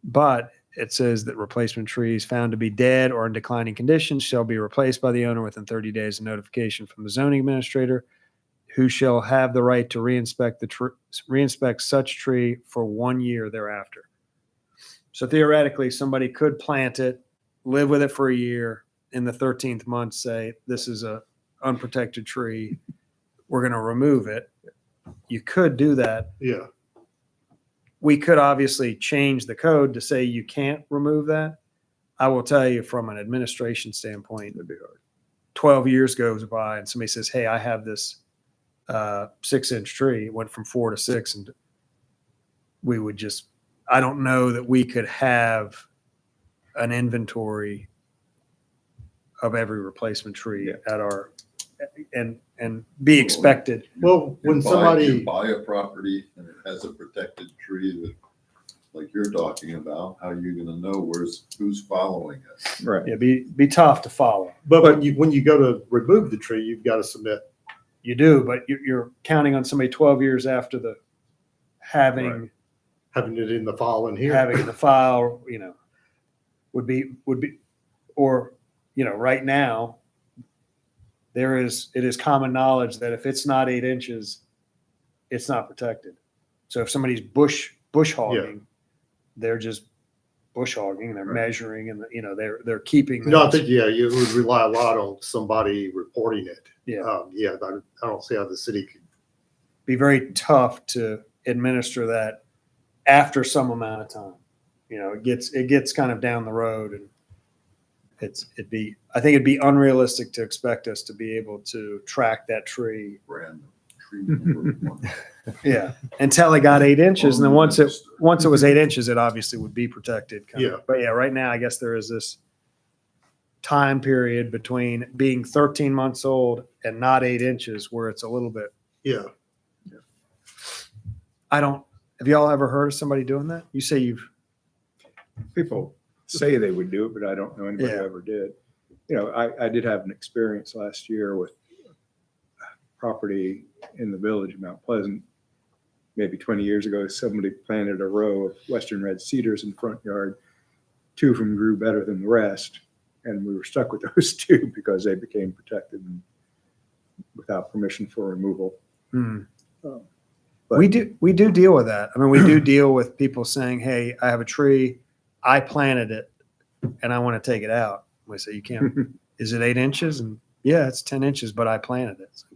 But it says that replacement trees found to be dead or in declining condition shall be replaced by the owner within 30 days of notification from the zoning administrator, who shall have the right to reinspect such tree for 1 year thereafter. So theoretically, somebody could plant it, live with it for a year, in the 13th month say, this is a unprotected tree, we're going to remove it. You could do that. Yeah. We could obviously change the code to say you can't remove that. I will tell you from an administration standpoint, That'd be hard. 12 years goes by and somebody says, hey, I have this 6-inch tree. It went from 4 to 6. And we would just, I don't know that we could have an inventory of every replacement tree at our, and be expected. Well, when somebody, buy a property and it has a protected tree that, like you're talking about, how are you gonna know who's following it? Right. Yeah, be tough to follow. but when you go to remove the tree, you've got to submit. You do, but you're counting on somebody 12 years after the having Having it in the file in here. having the file, would be, or, right now, it is common knowledge that if it's not 8 inches, it's not protected. So if somebody's bush hogging, they're just bush hogging, they're measuring, and they're keeping. No, I those. think, you would rely a lot on somebody reporting it. Yeah. I don't see how the city could. Be very tough to administer that after some amount of time. It gets kind of down the road, and I think it'd be unrealistic to expect us to be able to track that tree. Random tree number one. Yeah. Until it got 8 inches. And then once it was 8 inches, it obviously would be protected. Yeah. But yeah, right now, I guess there is this time period between being 13 months old and not 8 inches where it's a little bit, Yeah. have y'all ever heard of somebody doing that? You say People say they would do it, but I don't know anybody Yeah. who ever did. I did have an experience last year with property in the village of Mount Pleasant. Maybe 20 years ago, somebody planted a row of western red cedars in the front yard. 2 of them grew better than the rest, and we were stuck with those 2 because they became protected and without permission for removal. Hmm. But- We do deal with that. I mean, we do deal with people saying, "Hey, I have a tree, I planted it, and I want to take it out." We say, "You can't. Is it 8 inches?" And yeah, it's 10 inches, but I planted it. So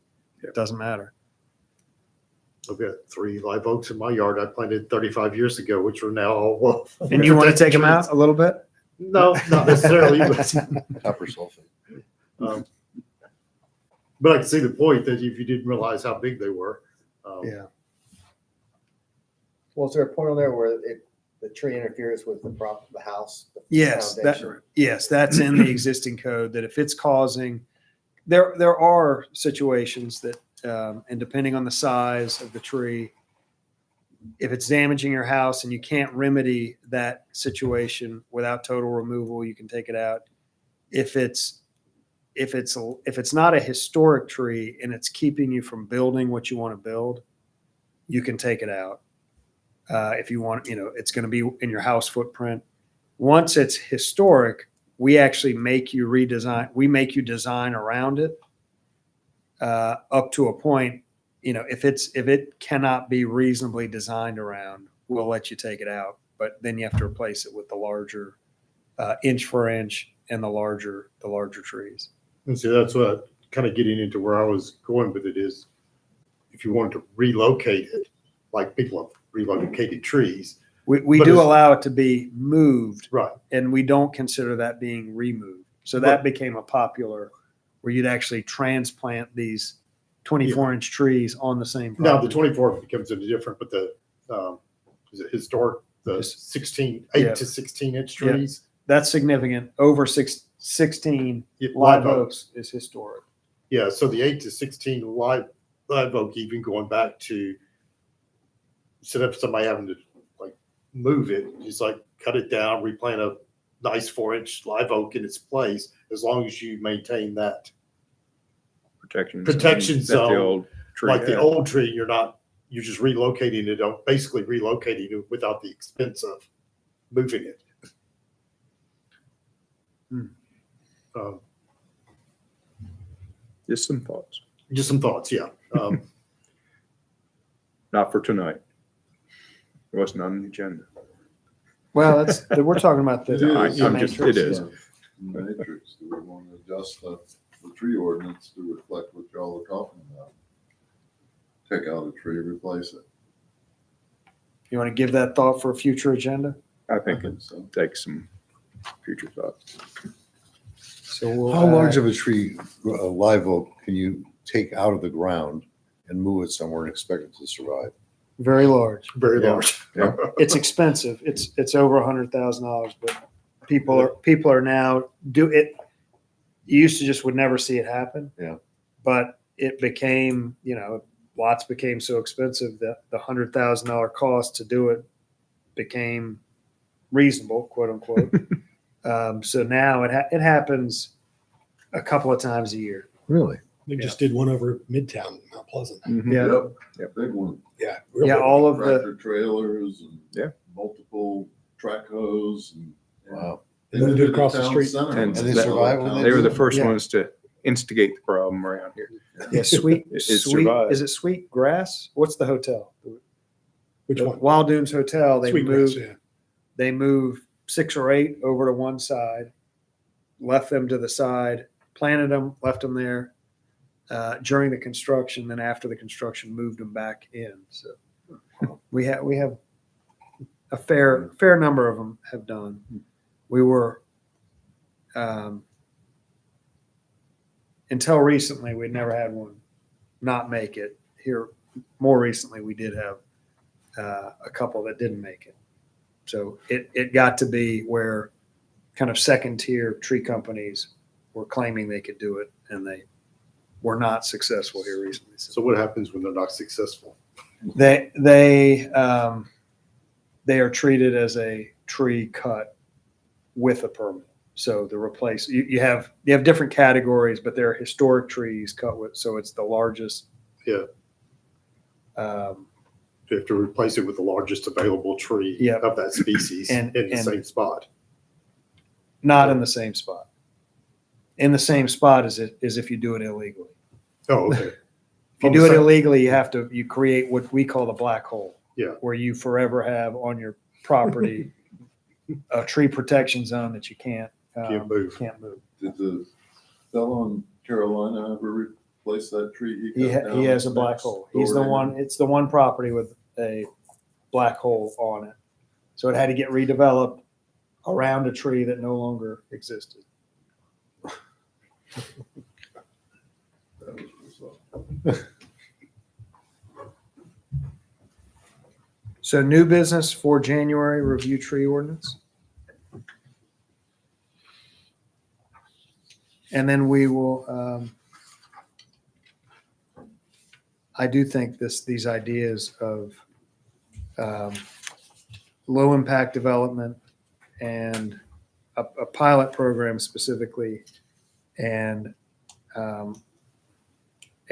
it doesn't matter. I've got 3 live oaks in my yard I planted 35 years ago, which are now all. And you want to take them out a little bit? No, not necessarily. But, Copper sulfate. but I can see the point that if you didn't realize how big they were. Yeah. Well, is there a point on there where the tree interferes with the house? the Yes, foundation? that's in the existing code, that if it's causing, there are situations that, and depending on the size of the tree, if it's damaging your house and you can't remedy that situation without total removal, you can take it out. If it's not a historic tree and it's keeping you from building what you want to build, you can take it out. If you want, it's going to be in your house footprint. Once it's historic, we actually make you redesign. We make you design around it up to a point. If it cannot be reasonably designed around, we'll let you take it out. But then you have to replace it with the larger inch for inch and the larger trees. And so that's what kind of getting into where I was going with it is, if you wanted to relocate it, like people have relocated trees. We But do it's- allow it to be moved, Right. and we don't consider that being removed. So that became a popular, where you'd actually transplant these 24-inch trees on the same Now property. the 24 becomes a different, but the, is it historic, the 8 Yeah. to 16-inch Yeah. trees? That's significant. Over 16 Yeah, live oaks is historic. Yeah, so the 8 to 16 live oak, even going back to, instead of somebody having to like move it, just like cut it down, replant a nice 4-inch live oak in its place, as long as you maintain that. Protection Protection that the zone, old tree Like the had. old tree, you're just relocating it, basically relocating it without the expense of moving it. Hmm. Um, Just some thoughts. Just some thoughts, yeah. Not for tonight. It wasn't on the agenda. Well, we're talking about the. It is. I'm just- matrix, it is. yeah. Matrix, do we want to adjust the tree ordinance to reflect what y'all are talking about? Take out a tree, replace it. You want to give that thought for a future agenda? I think it so. takes some future thoughts. So we'll How large add- of a tree, a live oak, can you take out of the ground and move it somewhere and expect it to survive? Very large. Very Yeah. large. Yeah. It's expensive. It's over $100,000, but people are now do it. You used to just would never see it happen. Yeah. But it became, lots became so expensive that the $100,000 cost to do it became reasonable, quote unquote. So now it happens a couple of times a year. Really? They just did one over Midtown, Mount Pleasant. Yeah. Yep, big one. Yeah. Yeah. All of the, Tractor trailers and. Yeah. Multiple track hose and. Wow. They moved it across the Town street. center. And they survived when They were the did? first Yeah. ones to instigate the problem around here. yeah, sweet, It sweet, survived. is it Sweet Grass? What's the hotel? Which The one? Wild Dunes Hotel. They Sweetgrass, moved, yeah. they moved 6 or 8 over to one side, left them to the side, planted them, left them there during the construction. Then after the construction, moved them back in. So we have a fair number of them have done. We were until recently we'd never had one not make it. Here more recently we did have a couple that didn't make it. So it got to be where kind of second tier tree companies were claiming they could do it, and they were not successful here recently. So what happens when they're not successful? They are treated as a tree cut with a permit. So you have different categories, but they're historic trees cut with, so it's the largest. Yeah. You have to replace it with the largest available tree Yep. of that species And- in the and- same spot. Not in the same spot. In the same spot as if you do it illegally. Oh, okay. If you On do the it same- illegally, you create what we call the black hole. Yeah. Where you forever have on your property a tree protection zone that you can't move. Can't move. Did the fellow in Carolina ever replace that tree? He cut down he has a black next hole. He's the door to one. him? It's the one property with a black hole on it. So it had to get redeveloped around a tree that no longer existed. That was what's up. So new business for January, review tree ordinance. And then we will, I do think these ideas of low impact development and a pilot program specifically and a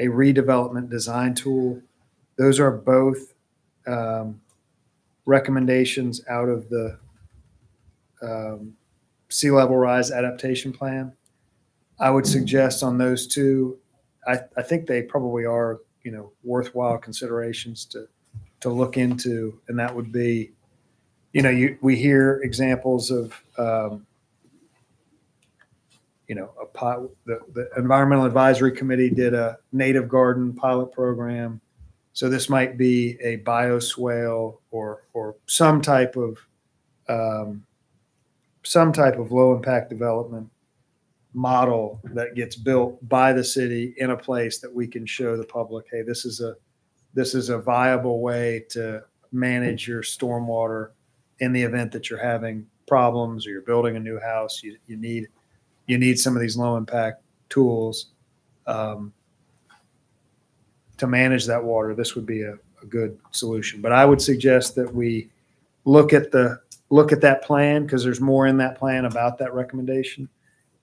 redevelopment design tool, those are both recommendations out of the sea level rise adaptation plan. I would suggest on those two, I think they probably are, worthwhile considerations to look into, and that would be, we hear examples of, the Environmental Advisory Committee did a native garden pilot program. So this might be a bioswale or some type of low impact development model that gets built by the city in a place that we can show the public, hey, this is a viable way to manage your stormwater in the event that you're having problems or you're building a new house. You need some of these low impact tools to manage that water. This would be a good solution. But I would suggest that we look at that plan, because there's more in that plan about that recommendation.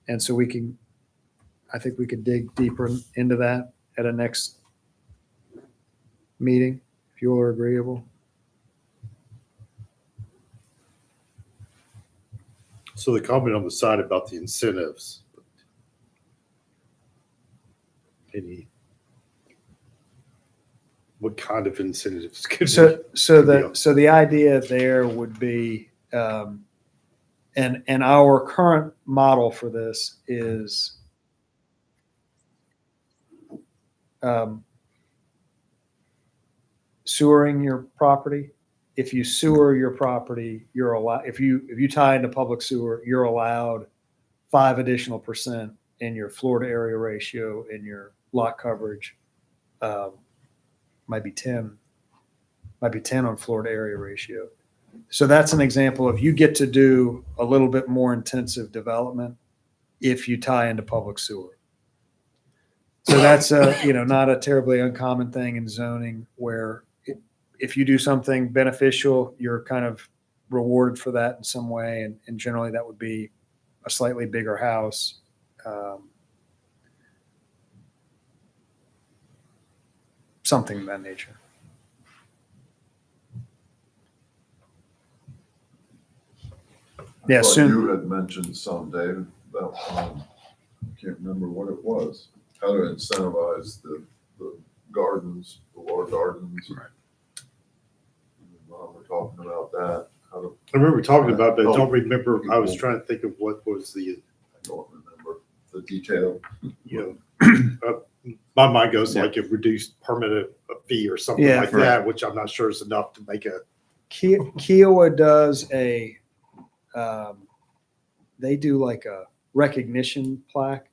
And so I think we could dig deeper into that at a next meeting, if you all are agreeable. So the comment on the side about the incentives. What kind of incentives could So be? the idea there would be, and our current model for this is sewering your property. If you sewer your property, you're allowed, if you tie into public sewer, you're allowed 5 additional % in your floor to area ratio, in your lot coverage. Might be 10 on floor to area ratio. So that's an example of, you get to do a little bit more intensive development if you tie into public sewer. So that's not a terribly uncommon thing in zoning, where if you do something beneficial, you're kind of rewarded for that in some way. And generally that would be a slightly bigger house. Something of that nature. Yeah, I thought soon. You had mentioned some, David, about, I can't remember what it was, how to incentivize the gardens, the water gardens. Right. We're talking about that, how to, I remember talking about, but I don't remember. I was trying to think of what was the, I don't remember the detail. my mind goes like a reduced permanent fee or something Yeah, like right. that, which I'm not sure is enough to make a. Kiowa does they do like a recognition plaque.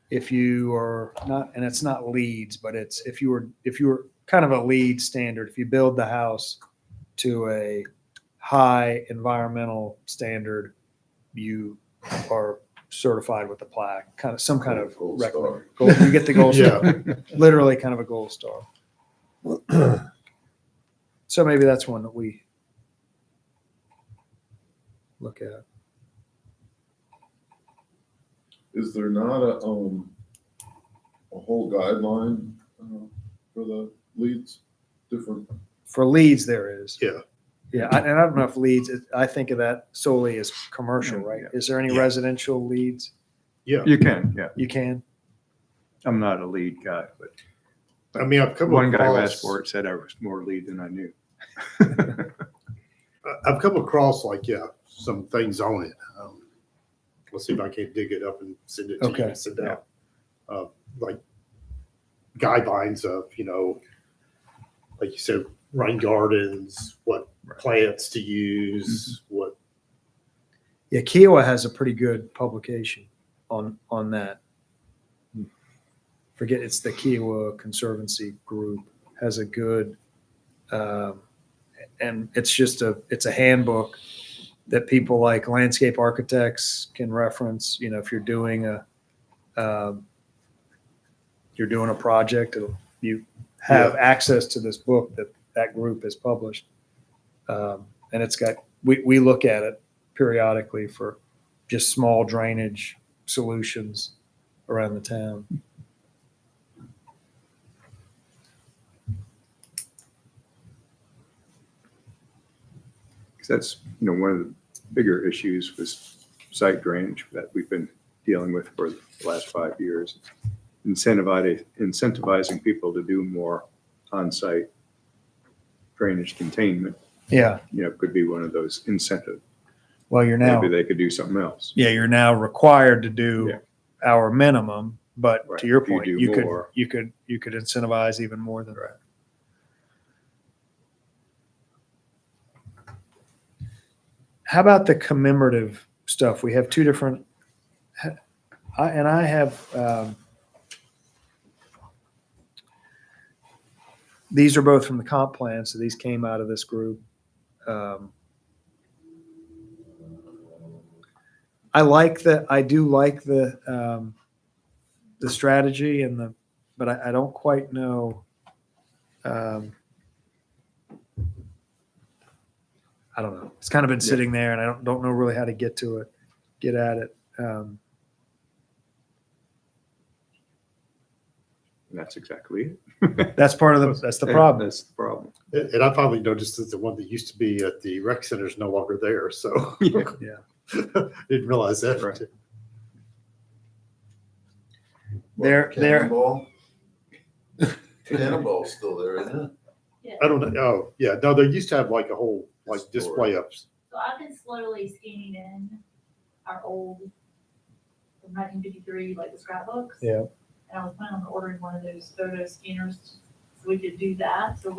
If you are not, and it's not LEEDs, but it's, if you were kind of a LEED standard, if you build the house to a high environmental standard, you are certified with the plaque, some kind of Gold recognition. star. You get the gold star, Yeah. literally kind of a gold star. So maybe that's one that we look at. is there not a whole guideline for the leads? Different, For leads, there is. Yeah. Yeah, and I don't know if leads, I think of that solely as commercial, right? Is there any Yeah. residential leads? Yeah. You can, yeah. You can? I'm not a lead guy, but I mean, I've come one guy who across, asked for it said I was more lead than I knew. I've come across like, yeah, some things on it. Let's see if I can dig it up and send it to you Okay. and send out. Like guidelines of, like you said, rain gardens, what plants to use, what, Yeah, Kiowa has a pretty good publication on that. Forget, it's the Kiowa Conservancy Group has a good, and it's a handbook that people like landscape architects can reference. If you're doing a project, you have access to this book that group has published. And it's got, we look at it periodically for just small drainage solutions around the town. Because that's, one of the bigger issues was site drainage that we've been dealing with for the last 5 years. Incentivizing people to do more on-site drainage containment, Yeah. could be one of those incentives. Well, Maybe they could do something else. you're now required to do Yeah. our minimum, but Right. to your If you point, do you more. could incentivize even more than that. How about the commemorative stuff? We have two different, I have, these are both from the comp plan, so these came out of this group. I do like the strategy but I don't quite know. I don't know. It's kind of been sitting there, and I don't know really how to get at it. And that's exactly it. That's that's the problem. That's the problem. and I finally noticed that the one that used to be at the rec center is no longer there. So Yeah. didn't realize that. Right. They're Cannonball? Cannonball's still there, isn't it? I don't know. Oh, yeah. No, they used to have like a whole display ups. So I've been slowly scanning in our old, from 1953, like the scrapbooks. Yeah. And I was planning on ordering one of those photo scanners so we could do that. So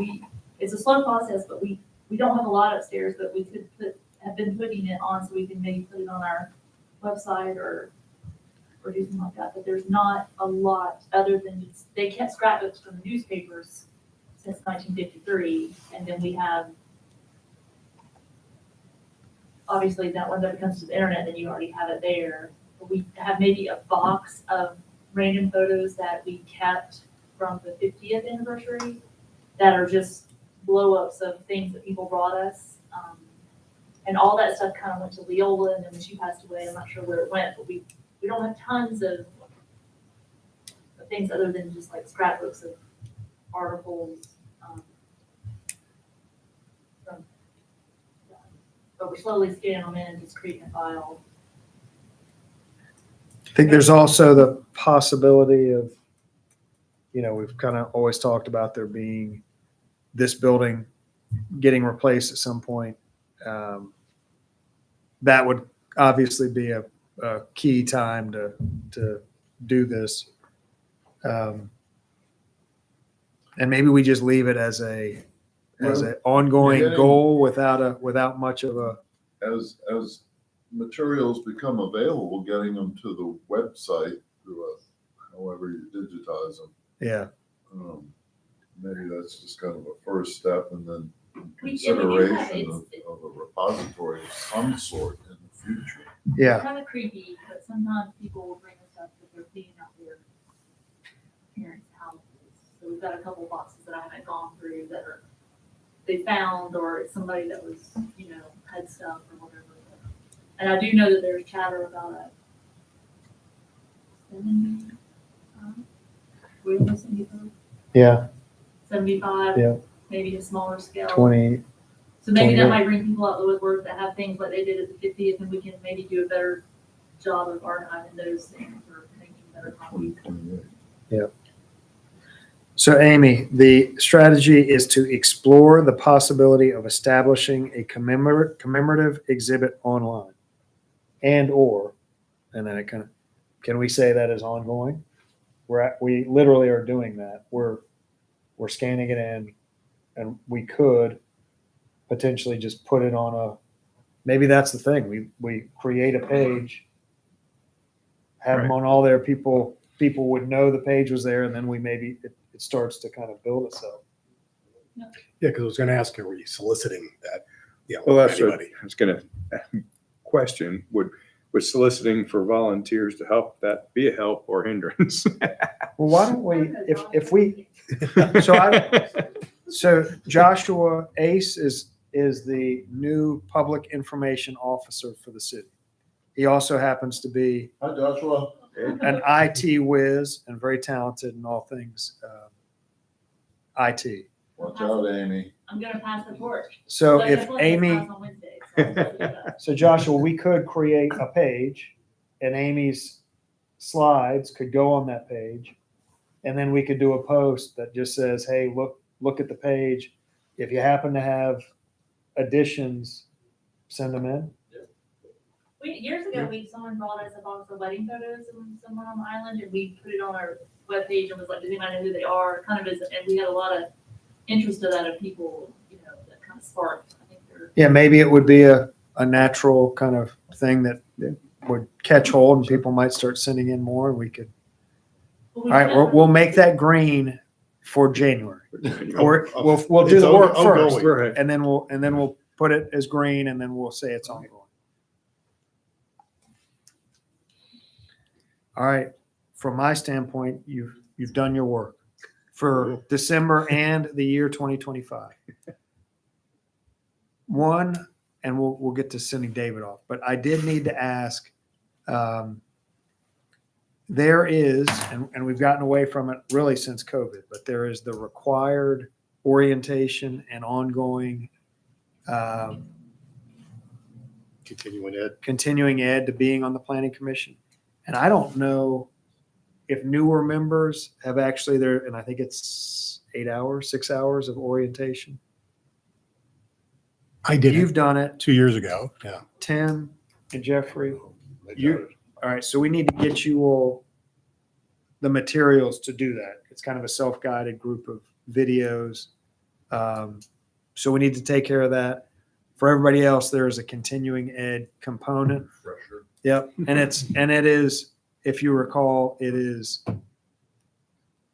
it's a slow process, but we don't have a lot upstairs, but we could have been putting it on so we can maybe put it on our website or do something like that. But there's not a lot other than they kept scrapbooks from the newspapers since 1953, and then we have. Obviously, that when it comes to the internet, then you already have it there. But we have maybe a box of random photos that we kept from the 50th anniversary that are just blow-ups of things that people brought us. And all that stuff kind of went to Leola, and then when she passed away, I'm not sure where it went, but we don't have tons of things other than just like scrapbooks of articles. But we're slowly scanning them in and just creating a file. I think there's also the possibility of, we've kind of always talked about there being this building getting replaced at some point. That would obviously be a key time to do this. And maybe we just leave it as an ongoing Beginning- goal without much of a, As materials become available, getting them to the website through however you digitize them. yeah. Maybe that's just kind of a first step, and then We do have- consideration of a repository of some sort in the future. Yeah. It's kind of creepy, but sometimes people will bring us stuff that they're cleaning out their parents' houses. So we've got a couple boxes that I haven't gone through that they found, or it's somebody that was, had stuff or whatever. And I do know that there's chatter about We're in the 75, Yeah, 75, Yeah. maybe a smaller scale. 20. So maybe 28. that might bring people out the woodwork that have things like they did at the 50th, and we can maybe do a better job of archiving those things or making better copies. So Amy, the strategy is to explore the possibility of establishing a commemorative exhibit online and then it can we say that is ongoing? We literally are doing that. We're scanning it in and we could potentially just put it on maybe that's the thing. We create a page, have them Right. on all there. People would know the page was there, and then it starts to kind of build itself. Yeah, because I was going to ask, were you soliciting that? Yeah, Well, that's what anybody. I was gonna question. Would soliciting for volunteers to help that be a help or hindrance? Well, why don't we, if we, so Joshua Ace is the new public information officer for the city. He also happens to be Hi, Joshua. an IT whiz and very talented in all things IT. Watch out, Amy. I'm gonna pass the torch. So But if guess what? It's Amy, class on Wednesday, so I'll tell you that. so Joshua, we could create a page and Amy's slides could go on that page. And then we could do a post that just says, hey, look at the page. If you happen to have additions, send them in. Years ago, someone brought us a box of wedding photos from someone on the island, and we put it on our webpage and was like, does anybody know who they are? Kind of and we had a lot of interest to that of people, that kind of sparked. I think they're. Yeah, maybe it would be a natural kind of thing that would catch hold and people might start sending in more and we could. All right, we'll make that green for January. Or we'll do It's the work ongoing. first, Right. and then we'll put it as green, and then we'll say it's ongoing. All right, from my standpoint, you've done your work for December and the year 2025. One, and we'll get to sending David off, but I did need to ask. There is, and we've gotten away from it really since COVID, but there is the required orientation and ongoing continuing ed to being on the planning commission. And I don't know if newer members have actually there, and I think it's 6 hours of orientation. I did You've it done it, 2 years ago. Yeah. Tim and Jeffrey. All right, so we need to get you all the materials to do that. It's kind of a self-guided group of videos. So we need to take care of that. For everybody else, there is a continuing ed component. Fresher. Yep, and it is, if you recall,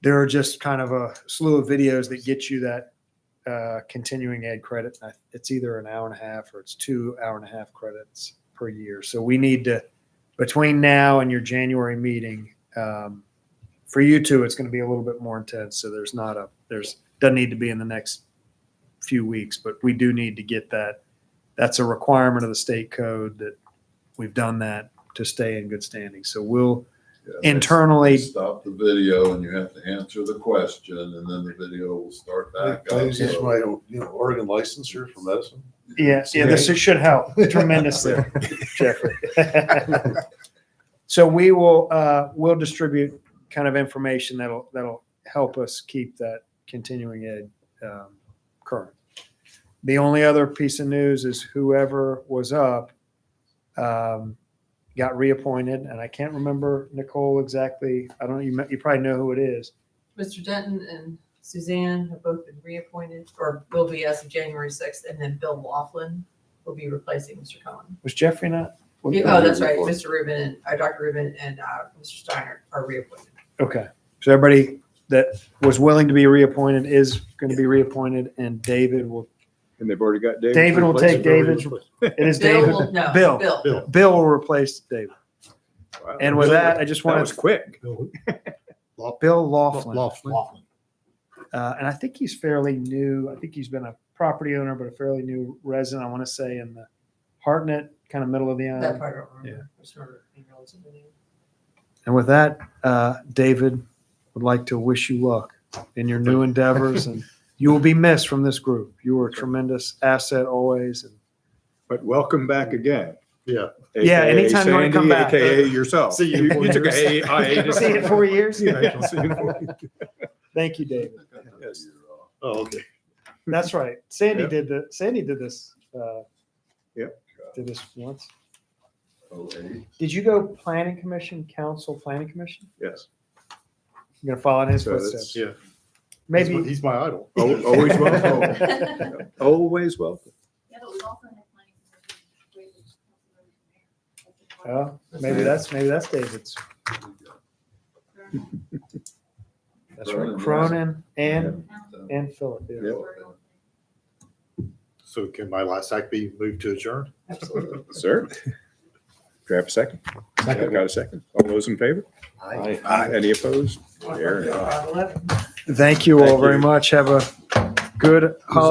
there are just kind of a slew of videos that get you that continuing ed credit. It's either an hour and a half or it's 2 hour-and-a-half credits per year. So we need to, between now and your January meeting, for you two, it's going to be a little bit more intense. So doesn't need to be in the next few weeks, but we do need to get that. That's a requirement of the state code that we've done that to stay in good standing. So we'll internally. They stop the video and you have to answer the question, and then the video will start back I up. use this my Oregon licensure for medicine. Yeah, this should help tremendously, Jeffrey. So we'll distribute kind of information that'll help us keep that continuing ed current. The only other piece of news is whoever was up got reappointed, and I can't remember, Nicole, exactly. I don't know, you probably know who it is. Mr. Denton and Suzanne have both been reappointed, or will be as of January 6th, and then Bill Laughlin will be replacing Mr. Cohen. Was Jeffrey not? Yeah, oh, that's right. Mr. Rubin, Dr. Rubin and Mr. Steiner are reappointed. Okay. So everybody that was willing to be reappointed is going to be reappointed, and David will. And they've already got David. David will take David's. It is Bill David. will- no, Bill. Bill will replace David. Wow. And with that, I just That want was to. quick. Bill Laughlin. Laughlin. And I think he's fairly new. I think he's been a property owner, but a fairly new resident. I want to say in the Hartnett, kind of middle of the That island. part I don't remember. It's sort of relatively new. And with that, David would like to wish you luck in your new endeavors, and you will be missed from this group. You were a tremendous asset always. And But welcome back again. Yeah. Yeah, AKA anytime you wanna Sandy, come back. AKA yourself. See you in 4 You took a years. hiatus. See you in 4 years. Yeah, see you in 4 years. Thank you, David. Yes. Oh, okay. That's right. Sandy Yep. did this. Yep. Did this once. 08. Did you go planning commission, council, planning commission? Yes. You're gonna follow in his So that's- footsteps. Yeah. Maybe. He's my idol. Always welcome. Always welcome. Yeah, but we've also had planning commission. Oh, maybe that's David's. That's right. Cronin and Philip. Yeah. Yep. So can my last act be moved to adjourn? Absolutely. Sir? Do I have a second? I've got a second. All those in favor? Aye. Any opposed? There. Thank you all Thank very you. much. Have a good holiday.